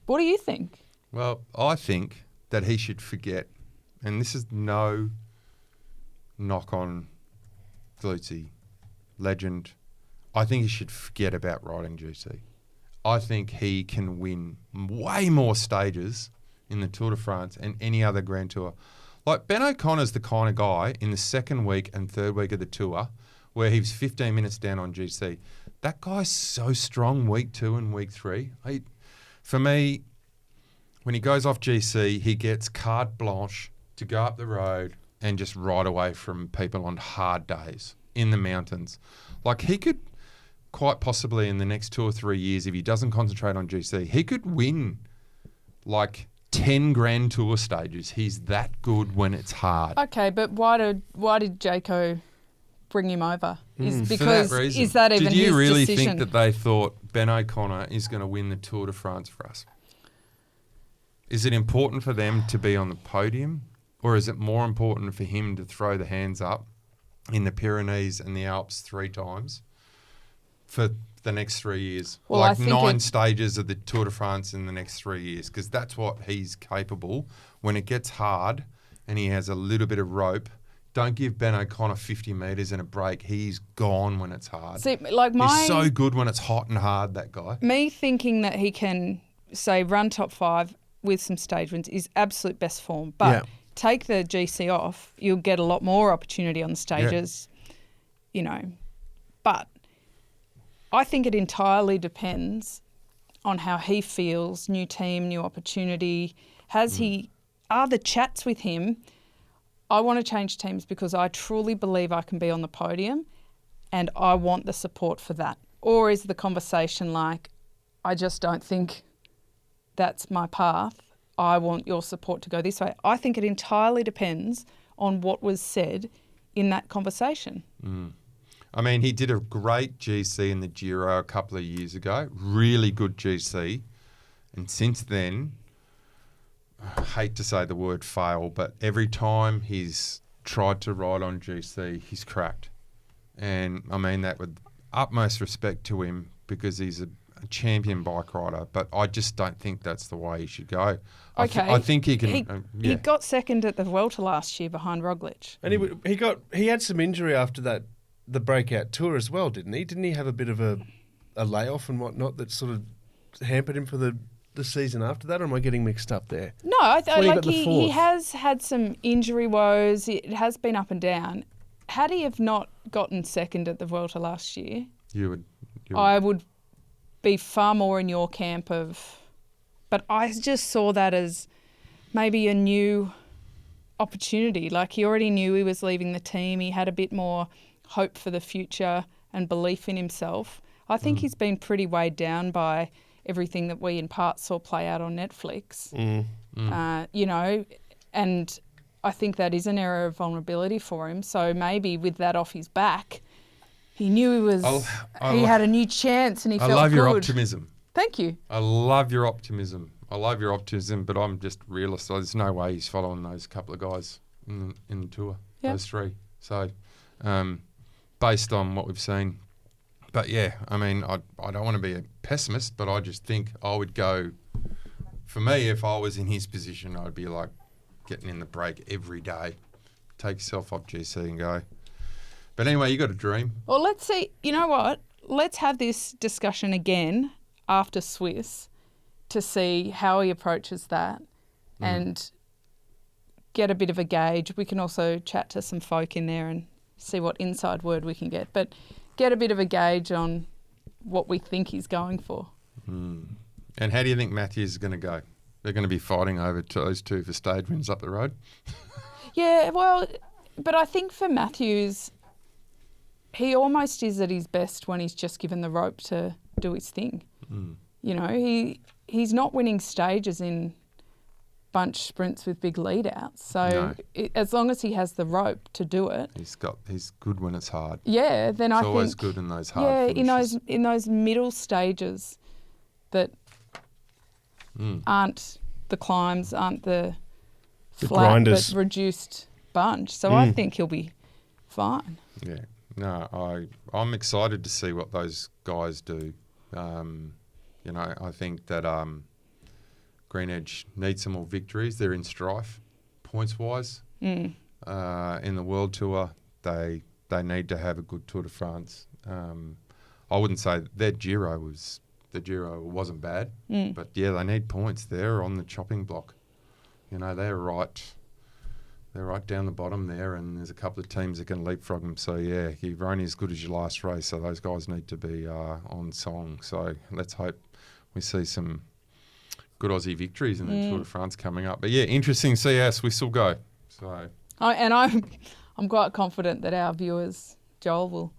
What do you think? Well, I think that he should forget, and this is no knock on Glutzy, legend. I think he should forget about riding GC. I think he can win way more stages in the Tour de France and any other Grand Tour. Like Ben O'Connor's the kind of guy in the second week and third week of the Tour where he was 15 minutes down on GC. That guy's so strong week 2 and week 3. For me, when he goes off GC, he gets carte blanche to go up the road and just ride away from people on hard days in the mountains. Like he could quite possibly in the next 2 or 3 years, if he doesn't concentrate on GC, he could win like 10 Grand Tour stages. He's that good when it's hard. Okay, but why did Jaco bring him over? Is For because that reason. is that even Did you his really decision? think that they thought Ben O'Connor is going to win the Tour de France for us? Is it important for them to be on the podium, or is it more important for him to throw the hands up in the Pyrenees and the Alps 3 times for the next 3 years? Well, I like think 9 stages of the Tour de France in the next 3 years, because that's what he's capable. When it gets hard and he has a little bit of rope, don't give Ben O'Connor 50 metres and a break. He's gone when it's hard. See, like He's so good when it's hot and hard, that guy. me thinking that he can say run top 5 with some stage wins is absolute best form. But Yeah. take the GC off, you'll get a lot more opportunity on the stages. But I think it entirely depends on how he feels, new team, new opportunity. Are the chats with him, I want to change teams because I truly believe I can be on the podium and I want the support for that. Or is the conversation like, I just don't think that's my path. I want your support to go this way. I think it entirely depends on what was said in that conversation. I mean, he did a great GC in the Giro a couple of years ago. Really good GC. And since then, I hate to say the word fail, but every time he's tried to ride on GC, he's cracked. And I mean that with utmost respect to him because he's a champion bike rider, but I just don't think that's the way he should go. Okay. I think he can... He got second at the Vuelta last year behind Roglic. And he had some injury after that, the breakout tour as well, didn't he? Didn't he have a bit of a layoff and whatnot that sort of hampered him for the season after that, or am I getting mixed up there? No, he has had some injury woes. It has been up and down. Had he have not gotten second at the Vuelta last year, I would be far more in your camp of... But I just saw that as maybe a new opportunity. Like he already knew he was leaving the team. He had a bit more hope for the future and belief in himself. I think he's been pretty weighed down by everything that we in part saw play out on Netflix. And I think that is an area of vulnerability for him. So maybe with that off his back, he knew he had a new chance and he felt good. I love your optimism. Thank you. I love your optimism, but I'm just realist. So there's no way he's following those couple of guys in the tour, those three. So based on what we've seen. But yeah, I mean, I don't want to be a pessimist, but I just think I would go, for me, if I was in his position, I'd be like getting in the break every day. Take yourself off GC and go. But anyway, you got a dream. Well, let's see. You know what? Let's have this discussion again after Swiss to see how he approaches that and get a bit of a gauge. We can also chat to some folk in there and see what inside word we can get. But get a bit of a gauge on what we think he's going for. And how do you think Matthews is going to go? They're going to be fighting over those two for stage wins up the road? Yeah, well, but I think for Matthews, he almost is at his best when he's just given the rope to do his thing. You know, he's not winning stages in bunch sprints with big lead outs. So as long as he has the rope to do it. He's good when it's hard. Yeah, then I think... He's always good in those hard finishes. in those middle stages that aren't the climbs, aren't the flat grinders, but reduced bunch. So I think he'll be fine. Yeah. No, I'm excited to see what those guys do. I think that Green Edge needs some more victories. They're in strife, points-wise. In the World Tour, they need to have a good Tour de France. I wouldn't say their Giro wasn't bad, but yeah, they need points. They're on the chopping block. You know, they're right down the bottom there, and there's a couple of teams that can leapfrog them. So yeah, you're only as good as your last race. So those guys need to be on song. So let's hope we see some good Aussie victories in the Tour de France coming up. But yeah, interesting to see how Swiss will go. So I'm quite confident that our viewers, Joel, will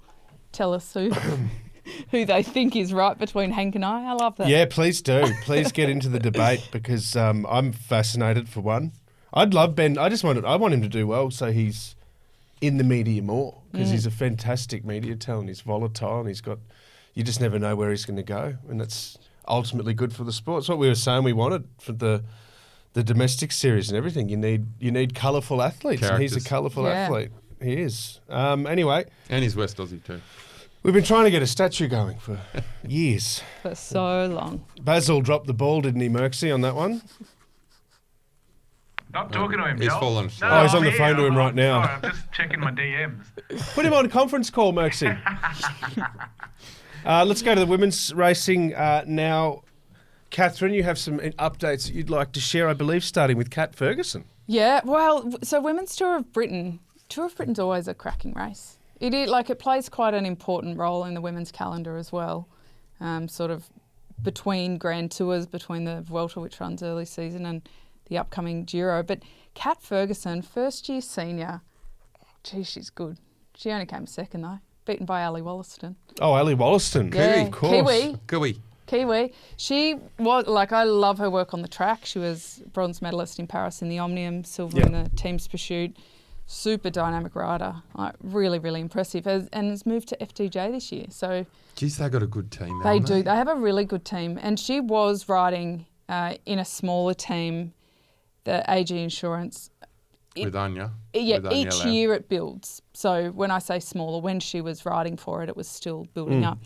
tell us who they think is right between Henk and I. I love that. Yeah, please do. Please get into the debate because I'm fascinated for one. I'd love Ben. I want him to do well so he's in the media more because he's a fantastic media talent. He's volatile and you just never know where he's going to go, and that's ultimately good for the sport. It's what we were saying we wanted for the domestic series and everything. You need colourful athletes, characters. And he's a colourful athlete. He is. Anyway. And he's West Aussie too. We've been trying to get a statue going for years. For so long. Basil dropped the ball, didn't he, Merckxy, on that one? Not talking to him, He's Joel. fallen No, asleep. Oh, he's on I'm the here. phone to him right now. Sorry, I'm just checking my DMs. Put him on conference call, Merckxy. Let's go to the women's racing now. Catherine, you have some updates that you'd like to share, I believe, starting with Kat Ferguson. Yeah, well, so Women's Tour of Britain. Tour of Britain's always a cracking race. It is, like, it plays quite an important role in the women's calendar as well, sort of between Grand Tours, between the Vuelta, which runs early season, and the upcoming Giro. But Kat Ferguson, first-year senior, gee, she's good. She only came second, though, beaten by Ali Wollaston. Oh, Ali Wollaston. Yeah, Of course. Kiwi. She was, like, I love her work on the track. She was bronze medalist in Paris in the Omnium, silver in the team's pursuit. Super dynamic rider, like really, really impressive, and has moved to FDJ this year. So, geez, they got a good team. They do. They have a really good team, and she was riding in a smaller team, the AG Insurance. With Anya. Yeah, with Anya each Lau. year it builds. So when I say smaller, when she was riding for it, it was still building up.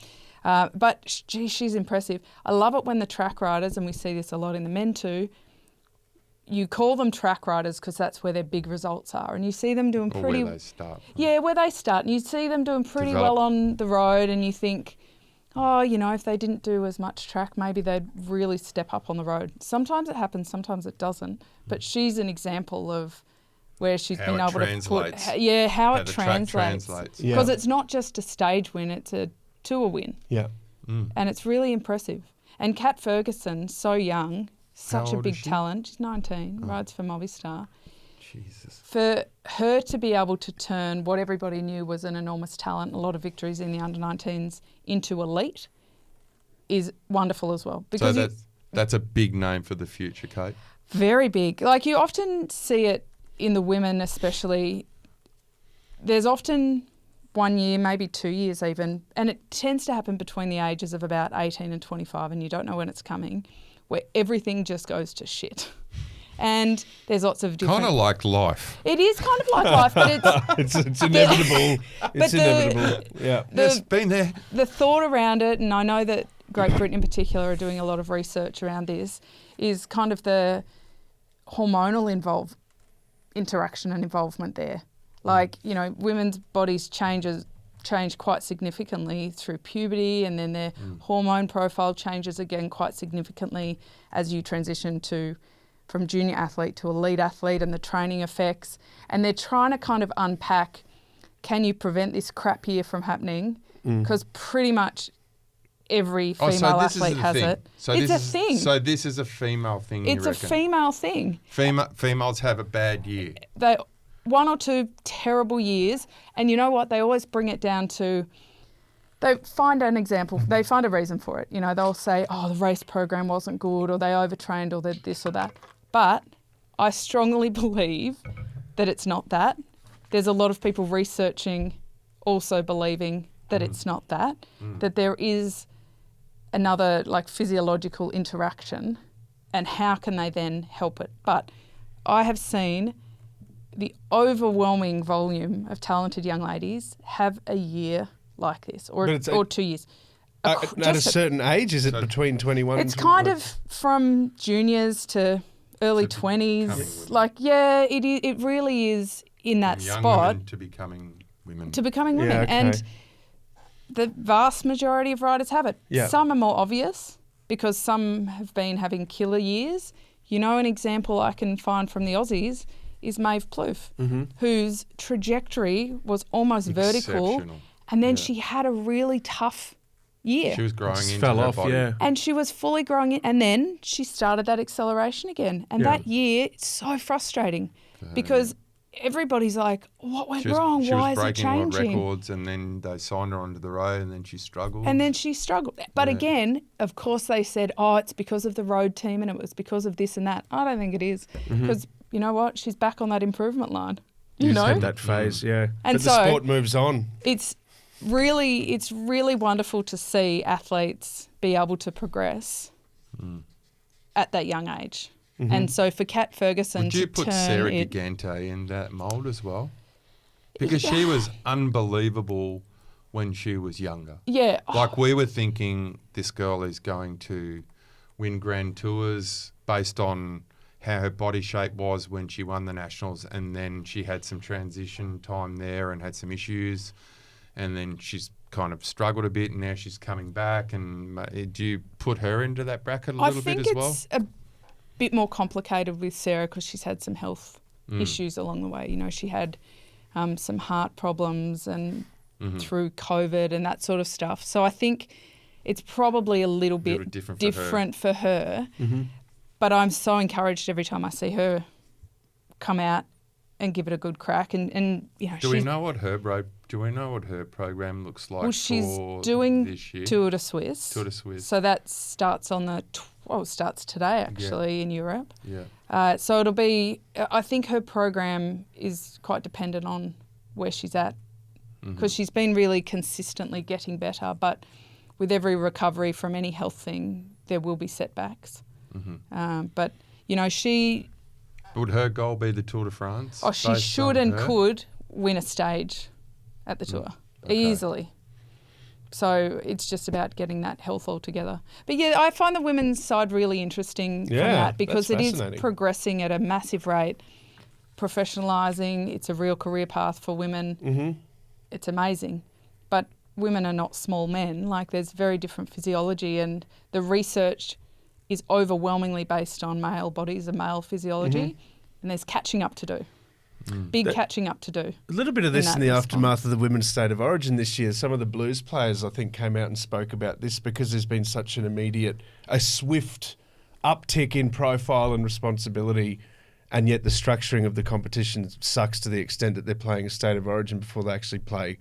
But gee, she's impressive. I love it when the track riders, and we see this a lot in the men too. You call them track riders because that's where their big results are, and you see them doing Or pretty. where they start. Yeah, where they start, and you see them doing pretty well on the road, and you think, oh, you know, if they didn't do as much track, maybe they'd really step up on the road. Sometimes it happens, sometimes it doesn't. But she's an example of where she's How been it able translates. to put, how it the track translates. Yeah. because it's not just a stage win; it's a tour win, Yeah. and it's really impressive. And Kat Ferguson, so young. Such How a old big is she? talent. She's 19, rides for Movistar. Jesus. For her to be able to turn what everybody knew was an enormous talent, a lot of victories in the under-19s, into elite is wonderful as well. So Because that's a big name for the future, Kate. very big. Like, you often see it in the women especially. There's often 1 year, maybe 2 years even, and it tends to happen between the ages of about 18 and 25, and you don't know when it's coming, where everything just goes to shit. And there's lots of different... Kind of like life. It is kind of like life, but it's... It's inevitable. It's the- inevitable. Yeah. Yes, been there. The thought around it, and I know that Great Britain in particular are doing a lot of research around this, is kind of the hormonal interaction and involvement there. Like, you know, women's bodies change quite significantly through puberty, and then their hormone profile changes again quite significantly as you transition from junior athlete to elite athlete, and the training effects. And they're trying to kind of unpack, can you prevent this crap year from happening? Because pretty much every female athlete has it. It's a thing. So this is a female thing, It's you a reckon? female thing. Females have a bad year. They 1 or 2 terrible years, and you know what? They always bring it down to, they find an example, they find a reason for it. You know, they'll say, oh, the race program wasn't good, or they overtrained, or they this or that. But I strongly believe that it's not that. There's a lot of people researching also believing that it's not that, that there is another, like, physiological interaction, and how can they then help it? But I have seen the overwhelming volume of talented young ladies have a year like this, or 2 years. At a certain age, is it between 21 It's and kind of from juniors to early 20s. Like, yeah, it really is in that Young spot women to becoming women. to becoming women. Yeah, okay. And the vast majority of riders have it. Yeah. Some are more obvious because some have been having killer years. You know, an example I can find from the Aussies is Maeve Plouffe, whose trajectory was almost vertical, Exceptional. and then she had a really tough year. She was growing just into fell her off, body. yeah. And she was fully growing in, and then she started that acceleration again. And that year, it's so frustrating because everybody's like, what went wrong? Why is it She was breaking world changing? records, and then they signed her onto the road, and then she struggled. And then she struggled. But again, of course, they said, oh, it's because of the road team and it was because of this and that. I don't think it is. Because you know what? She's back on that improvement line. You know? had that phase, yeah. And but so- the sport moves on. It's really wonderful to see athletes be able to progress at that young age. And so for Kat Ferguson Would you to put turn Sarah it, Gigante in that mould as well? Because she was unbelievable when she was younger. yeah, Like, we were thinking this girl is going to win Grand Tours based on how her body shape was when she won the Nationals, and then she had some transition time there and had some issues, and then she's kind of struggled a bit, and now she's coming back. And do you put her into that bracket a little bit as well? I think it's a bit more complicated with Sarah because she's had some health issues along the way. You know, she had some heart problems and through COVID and that sort of stuff. So I think it's probably a little bit different for her. Mm-hmm. But I'm so encouraged every time I see her come out and give it a good crack. And you know, Do we know what her program looks like? Well, she's for doing this year? Tour de Suisse. Tour de Suisse. So that starts on it starts today actually in Europe. Yeah. So it'll be. I think her program is quite dependent on where she's at, because she's been really consistently getting better. But with every recovery from any health thing, there will be setbacks. But you know, would her goal be the Tour de France? Oh, she should and could win a stage at the Tour easily. So it's just about getting that health all together. But yeah, I find the women's side really interesting from that, because it is progressing at a massive rate, professionalising. It's a real career path for women. It's amazing. But women are not small men. Like, there's very different physiology, and the research is overwhelmingly based on male bodies and male physiology, and there's catching up to do. Catching up to do. A little bit of this in the aftermath of the Women's State of Origin this year. Some of the Blues players, I think, came out and spoke about this, because there's been such a swift uptick in profile and responsibility, and yet the structuring of the competition sucks to the extent that they're playing a State of Origin before they actually play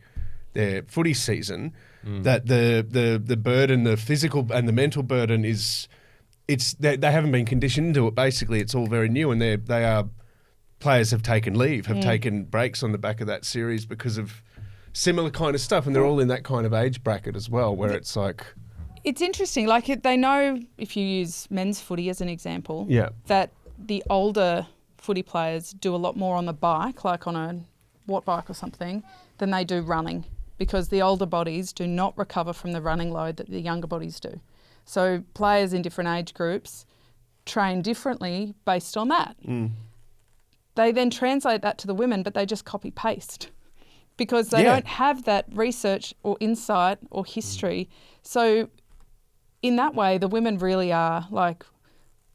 their footy season. That the burden, the physical and the mental burden is... They haven't been conditioned into it. Basically, it's all very new, and players have taken leave, have taken breaks on the back of that series because of similar kind of stuff, and they're all in that kind of age bracket as well, where it's like... It's interesting. Like, they know, if you use men's footy as an example, that the older footy players do a lot more on the bike, like on a watt bike or something, than they do running, because the older bodies do not recover from the running load that the younger bodies do. So players in different age groups train differently based on that. They then translate that to the women, but they just copy-paste, because they don't have that research or insight or history. So in that way, the women really are like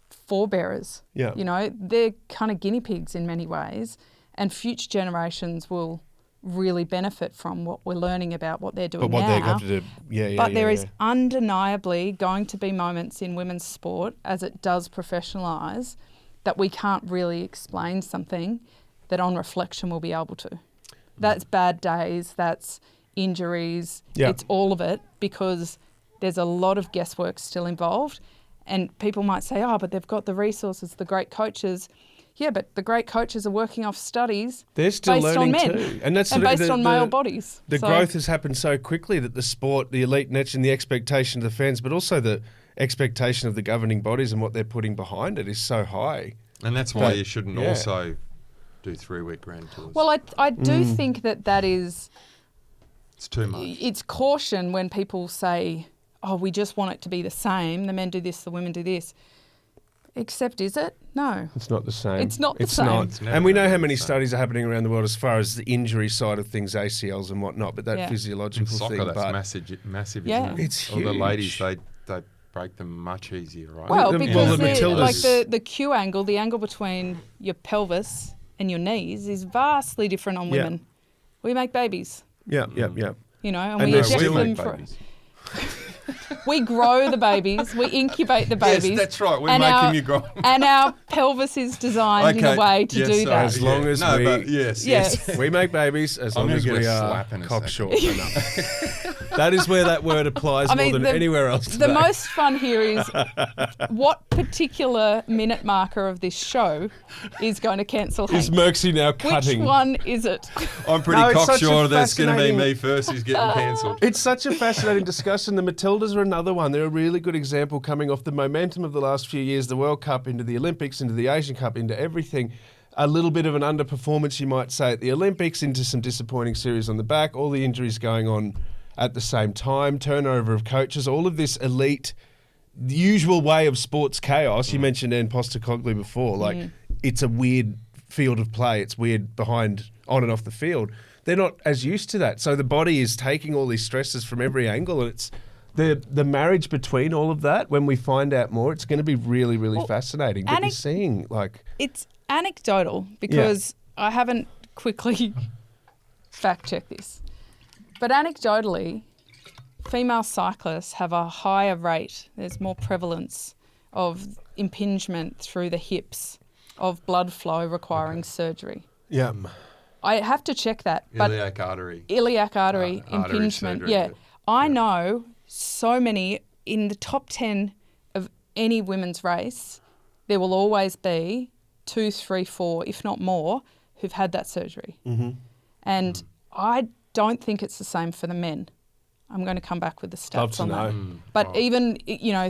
forebearers. Yeah. You know, they're kind of guinea pigs in many ways, and future generations will really benefit from what we're learning about what they're doing now. But what they're going to do, But there is undeniably going to be moments in women's sport, as it does professionalise, that we can't really explain something that on reflection we'll be able to. That's bad days, that's injuries, it's all of it, because there's a lot of guesswork still involved. And people might say, oh, but they've got the resources, the great coaches. Yeah, but the great coaches are working off studies They're still based learning on men too. And that's based on male bodies. The growth has happened so quickly that the sport, the elite nets, and the expectation of the fans, but also the expectation of the governing bodies and what they're putting behind it is so high. And that's why you shouldn't also do 3-week Grand Tours. Well, I do think that is... It's too much. It's caution when people say, oh, we just want it to be the same. The men do this, the women do this. Except, is it? No. It's not the same. It's not the same. Not. And we know how many studies are happening around the world as far as the injury side of things, ACLs and whatnot, but that physiological in soccer, thing. that's massive, isn't it? It's huge. Well, the ladies, they break them much easier, right? Well, because the the Q angle, the angle between your pelvis and your knees is vastly different on women. We make babies. Yeah. You know, and And we they're inject still them for... We grow the babies, we incubate the babies. Yes, that's right. We're making you grow. And our pelvis is designed in a way to do that. As long as Yes. we make babies, as long as we are cockshort enough. That is where that word applies more than anywhere else today. The most fun here is what particular minute marker of this show is going to cancel Henk? Is Merckxy now cutting? Which one is it? I'm pretty cocksure that's going to be me first who's getting cancelled. It's such a fascinating discussion. The Matildas are another one. They're a really good example coming off the momentum of the last few years, the World Cup into the Olympics, into the Asian Cup, into everything. A little bit of an underperformance, you might say, at the Olympics, into some disappointing series on the back, all the injuries going on at the same time, turnover of coaches, all of this elite, the usual way of sports chaos. You mentioned Anne Postecoglou before. It's a weird field of play. It's weird behind, on and off the field. They're not as used to that. So the body is taking all these stresses from every angle, and it's the marriage between all of that. When we find out more, it's going to be really, really fascinating. But you're seeing, it's anecdotal because I haven't quickly fact-checked this. But anecdotally, female cyclists have a higher rate. There's more prevalence of impingement through the hips, of blood flow requiring surgery. Yeah. I have to check that. But Iliac artery. Iliac artery artery impingement. surgery, Yeah. yeah. I know so many in the top 10 of any women's race, there will always be 2, 3, 4, if not more, who've had that surgery. Mm-hmm. And I don't think it's the same for the men. I'm going to come back with the stats Love to on know. that. But even,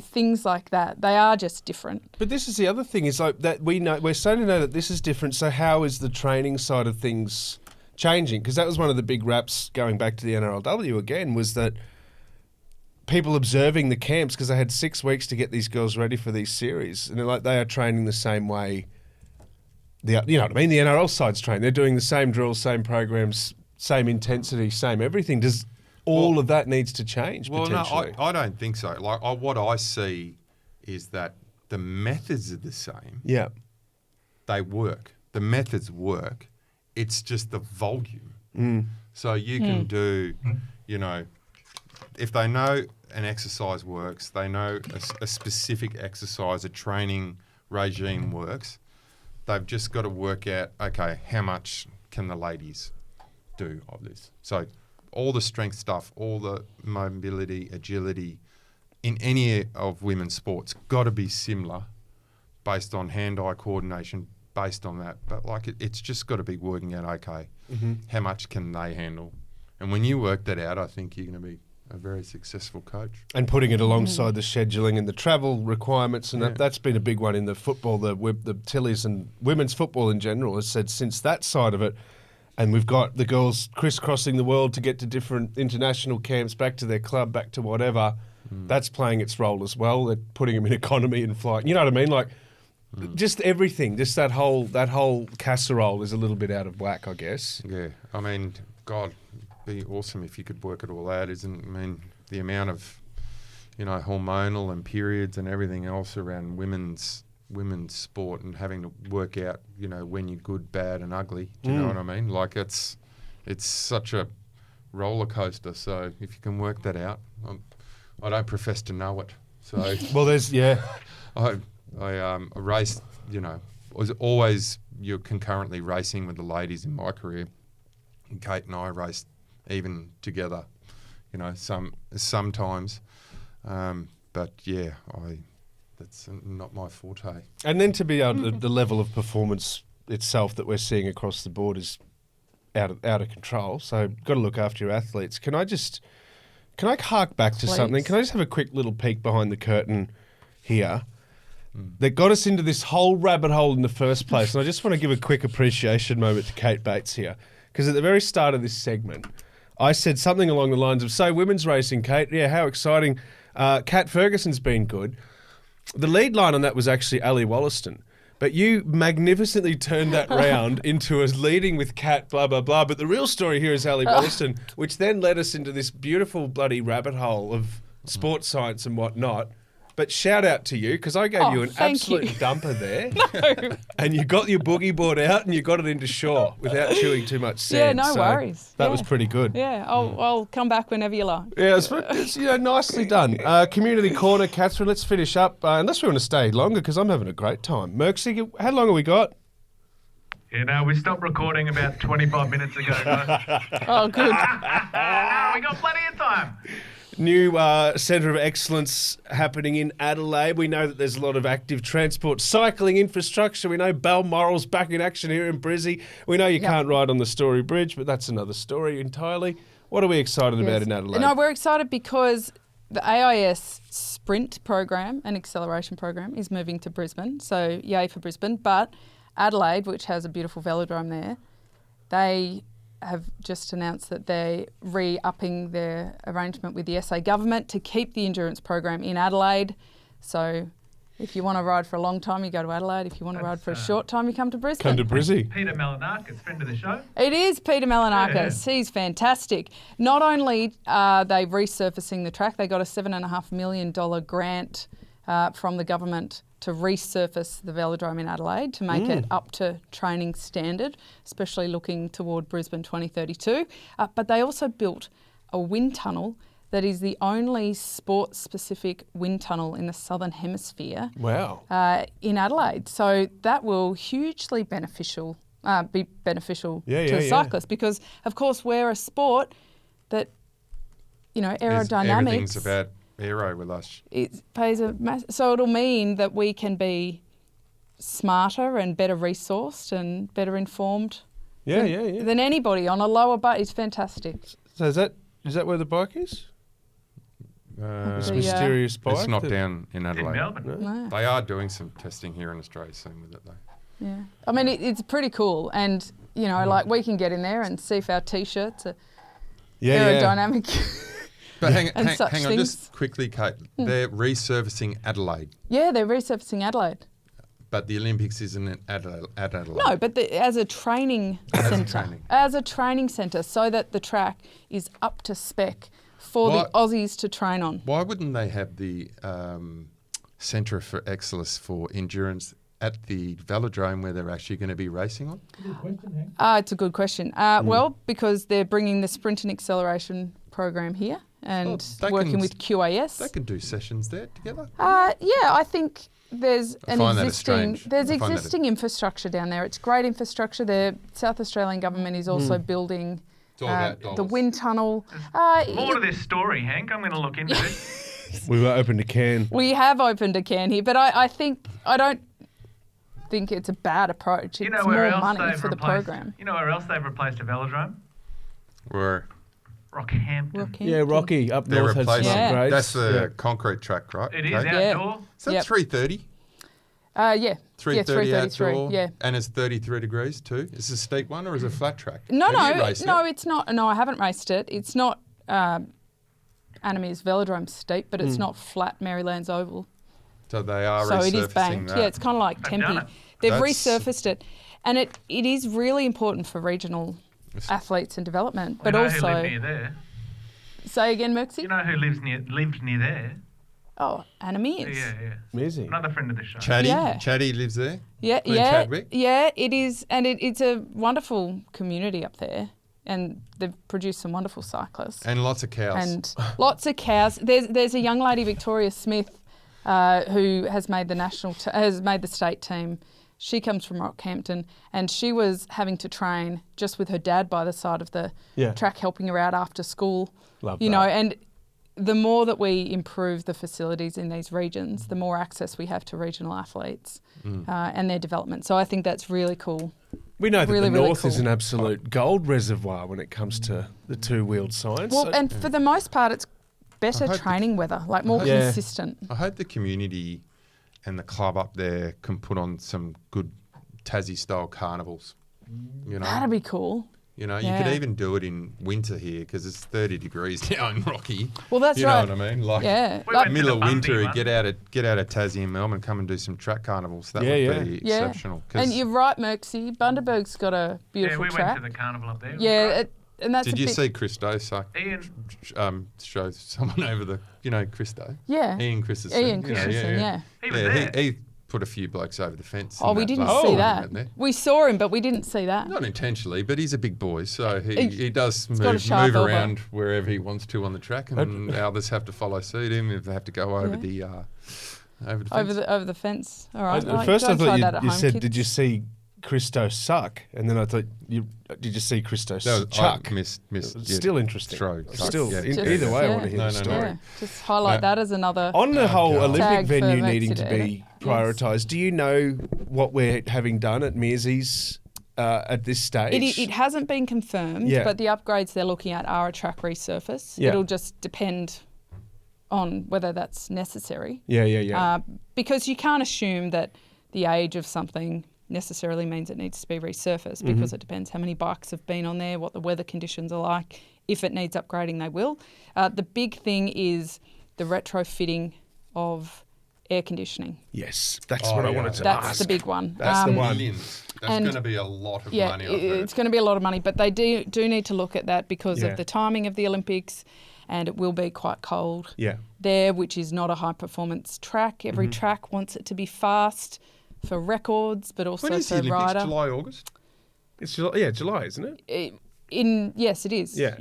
things like that, they are just different. But this is the other thing, is like that we're starting to know that this is different. So how is the training side of things changing? Because that was one of the big raps going back to the NRLW again, was that people observing the camps, because they had 6 weeks to get these girls ready for these series, and they are training the same way. You know what I mean? The NRL side's training. They're doing the same drills, same programs, same intensity, same everything. Does all of that needs to change potentially? No, I don't think so. What I see is that the methods are the same. Yeah. They work. The methods work. It's just the volume. So you can do, if they know an exercise works, they know a specific exercise, a training regime works, they've just got to work out, okay, how much can the ladies do of this? So all the strength stuff, all the mobility, agility in any of women's sports got to be similar based on hand-eye coordination, based on that. But it's just got to be working out, okay, how much can they handle? And when you work that out, I think you're going to be a very successful coach. And putting it alongside the scheduling and the travel requirements, and that's been a big one in the football, the Tillies and women's football in general has said since that side of it, and we've got the girls crisscrossing the world to get to different international camps, back to their club, back to whatever, that's playing its role as well. They're putting them in economy and flight. You know what I mean? Just everything, just that whole casserole is a little bit out of whack, I guess. Yeah, I mean, God, be awesome if you could work it all out. The amount of, hormonal and periods and everything else around women's sport, and having to work out, when you're good, bad, and ugly. Do you know what I mean? It's such a roller coaster. So if you can work that out, I don't profess to know it. So well, I raced. Was always you're concurrently racing with the ladies in my career. And Kate and I raced even together, sometimes. But yeah, that's not my forte. And then to be able to, the level of performance itself that we're seeing across the board is out of control. So got to look after your athletes. Can I hark back to something? Can I just have a quick little peek behind the curtain here? That got us into this whole rabbit hole in the first place. And I just want to give a quick appreciation moment to Kate Bates here. Because at the very start of this segment, I said something along the lines of, so women's racing, Kate, yeah, how exciting. Kat Ferguson's been good. The lead line on that was actually Ali Wollaston. But you magnificently turned that round into us leading with Kat, blah, blah, blah. But the real story here is Ali Wollaston, which then led us into this beautiful bloody rabbit hole of sports science and whatnot. But shout out to you, because I gave you an absolute dumper there. No. And you got your boogie board out and you got it into shore without chewing too much sand. Yeah, no worries. That was pretty good. Yeah, I'll come back whenever you like. Yeah, it's nicely done. Community Corner, Catherine, let's finish up. Unless we want to stay longer, because I'm having a great time. Merckxy, how long have we got? We stopped recording about 25 minutes ago. Oh, good. We got plenty of time. New Centre of Excellence happening in Adelaide. We know that there's a lot of active transport, cycling infrastructure. We know Balmoral's back in action here in Brizzy. We know you can't ride on the Story Bridge, but that's another story entirely. What are we excited about in Adelaide? No, we're excited because the AIS Sprint program and acceleration program is moving to Brisbane. So yay for Brisbane. But Adelaide, which has a beautiful velodrome there, they have just announced that they're re-upping their arrangement with the SA government to keep the endurance program in Adelaide. So if you want to ride for a long time, you go to Adelaide. If you want to ride for a short time, you come to Brisbane. Come to Brizzy. Peter Malinakis, friend of the show. It is Peter Malinakis. He's fantastic. Not only are they resurfacing the track, they got a $7.5 million grant from the government to resurface the velodrome in Adelaide to make it up to training standard, especially looking toward Brisbane 2032. But they also built a wind tunnel that is the only sport-specific wind tunnel in the Southern Hemisphere. Wow. In Adelaide. So that will hugely be beneficial to cyclists because, of course, we're a sport that, aerodynamics... Everything's about aero with us. It plays so it'll mean that we can be smarter and better resourced and better informed than anybody on a lower bike. It's fantastic. So is that where the bike is? This mysterious bike? It's not down in Adelaide. In Melbourne. No. They are doing some testing here in Australia soon with it, though. Yeah. I mean, it's pretty cool. And, like we can get in there and see if our T-shirts are aerodynamic. But hang on, things. just quickly, Kate. They're resurfacing Adelaide. Yeah, they're resurfacing Adelaide. But the Olympics isn't at Adelaide. No, but as a training centre. As a training centre, so that the track is up to spec for the Aussies to train on. Why wouldn't they have the Centre for Excellence for Endurance at the velodrome where they're actually going to be racing on? Good question, Henk. It's a good question. Well, because they're bringing the Sprint and Acceleration program here and working with QAS. They can do sessions there together. I think there's existing infrastructure down there. It's great infrastructure. The South Australian government is also building the wind tunnel. More to this story, Henk. I'm going to look into this. We've opened a can. We have opened a can here, but I don't think it's a bad approach. It's more money for the program. You know where else they've replaced a velodrome? Where? Rockhampton. Yeah, Rocky up They're north has replacing. some grades. That's the concrete track, right? It is Okay. outdoor. Is that 330? 333. outdoor. Yeah. And it's 33 degrees too. Is it a steep one or is it a flat track? No, Have you raced it? it's not. No, I haven't raced it. It's not Anime's Velodrome steep, but it's not flat Maryland's Oval. So they are So resurfacing it is banked. that. Yeah, it's kind of like They've done Tempe. it. They've That's- resurfaced it, and it is really important for regional athletes and development, but You know also. who live near there? Say again, Merckxy? You know who lives near there? Oh, Anime is. Yeah. Amazing. Another friend of the show. Chatty lives there? Yeah, Glenn Chadwick? yeah, it is, and it's a wonderful community up there, and they've produced some wonderful cyclists And lots of cows. and lots of cows. There's a young lady, Victoria Smith, who has made the state team. She comes from Rockhampton, and she was having to train just with her dad by the side of the track, helping her out after school. Love you that. know, and the more that we improve the facilities in these regions, the more access we have to regional athletes and their development. So I think that's really cool. We know that Really, the really north is cool. an absolute gold reservoir when it comes to the two-wheeled science. Well, and for the most part, it's better hope training weather, like more consistent. I hope the community and the club up there can put on some good Tassie-style carnivals. You know, That'd be cool. you could even do it in winter here because it's 30 degrees now in Rocky. Well, that's you right. know what I mean? Like Yeah. We Like, went middle of to the winter, Bundy get out of Tassie and Melbourne, come and do some track carnivals. That Yeah, would be yeah. exceptional. 'Cause And you're right, Merckxy. Bundaberg's got a Yeah, beautiful we track. went to the carnival up there. It was Yeah, great. and that's did a you bit, see Christo suck? Ian, Show someone over the, Christo? Yeah. Ian Christensen. Ian Christensen, yeah. he was there. He put a few blokes over the fence. Oh, in we that didn't last see one, that. weren't there? We saw him, but we didn't see that. Not intentionally, but he's a big boy, so he does got a move sharp elbow. around wherever he wants to on the track, and others have to follow suit him if they have to go over the fence. Over the fence. All right. At first, I don't try that thought at you home, said, kids. "Did you see Christo suck?" And then I thought, "Did you see Christo No, chuck?" I missed. It's yeah, still interesting. throw, chuck, Still, yeah. either way, I want to hear No, the no, story. Yeah, just highlight that as another. On the whole God. Olympic Tag for venue Merckxy needing to to be edit. prioritised, do you know what we're having done at Mearsies at this stage? It hasn't been confirmed, Yeah. but the upgrades they're looking at are a track resurface. Yeah. It'll just depend on whether that's necessary. Yeah. Because you can't assume that the age of something necessarily means it needs to be resurfaced because it depends how many bikes have been on there, what the weather conditions are like. If it needs upgrading, they will. The big thing is the retrofitting of air conditioning. Yes, that's what I wanted to That's ask. the big one. That's the one. Millions. That's and- going to be a lot of Yeah, money. I've heard. it's going to be a lot of money, but they do need to look at that because Yeah. of the timing of the Olympics, and it will be quite cold Yeah. there, which is not a high-performance track. Every track wants it to be fast for records, but also When is the for Olympics? rider. July, August? It's July, isn't it? Yes, it is. Yeah.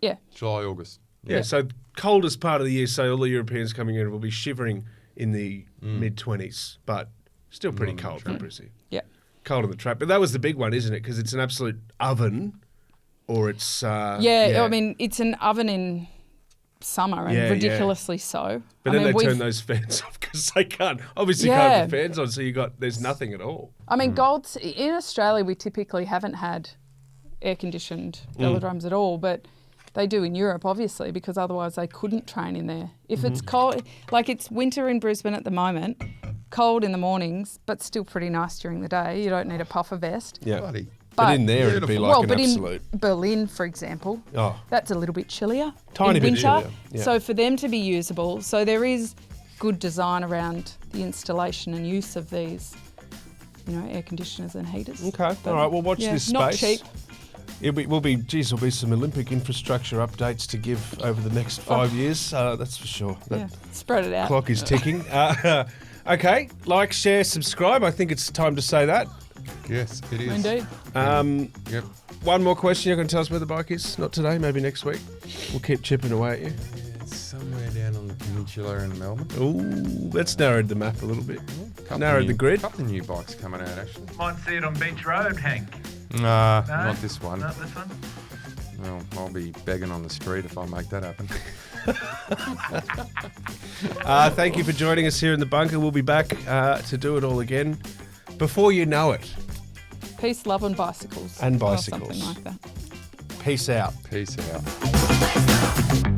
Yeah. July, August. Yeah, so coldest part of the year, so all the Europeans coming in will be shivering in the mid-20s, but still pretty cold for Brizzy. Yeah. Cold on the track. But that was the big one, isn't it? Because it's an absolute oven, or it's... I mean, it's an oven in summer and ridiculously so. But then they turn those fans off because they can't put fans on, so there's nothing at all. I mean, Gold's in Australia, we typically haven't had air-conditioned velodromes at all, but they do in Europe, obviously, because otherwise they couldn't train in there. If it's cold, like it's winter in Brisbane at the moment, cold in the mornings, but still pretty nice during the day. You don't need a puffer vest. Yeah. Bloody But in there, it'd be like an absolute... in Berlin, for example, that's a little bit chillier Tiny in bit winter. chillier, yeah. So for them to be usable, so there is good design around the installation and use of these, air conditioners and heaters. Okay, all right, well, watch this space. Not cheap. There'll be some Olympic infrastructure updates to give over the next 5 years, that's for sure. Spread it out. Clock is ticking. Okay, like, share, subscribe. I think it's time to say that. Yes, it is. Indeed. Yep. One more question. You're going to tell us where the bike is? Not today, maybe next week. We'll keep chipping away at you. It's somewhere down on the peninsula in Melbourne. Ooh, that's narrowed the map a little bit. Narrowed the grid. A couple of new bikes coming out, actually. Might see it on Beach Road, Hank. Nah, not this one. Not this one? Well, I'll be begging on the street if I make that happen. Thank you for joining us here in the bunker. We'll be back to do it all again before you know it. Peace, love and bicycles. And bicycles. Or something like that. Peace out. Peace out.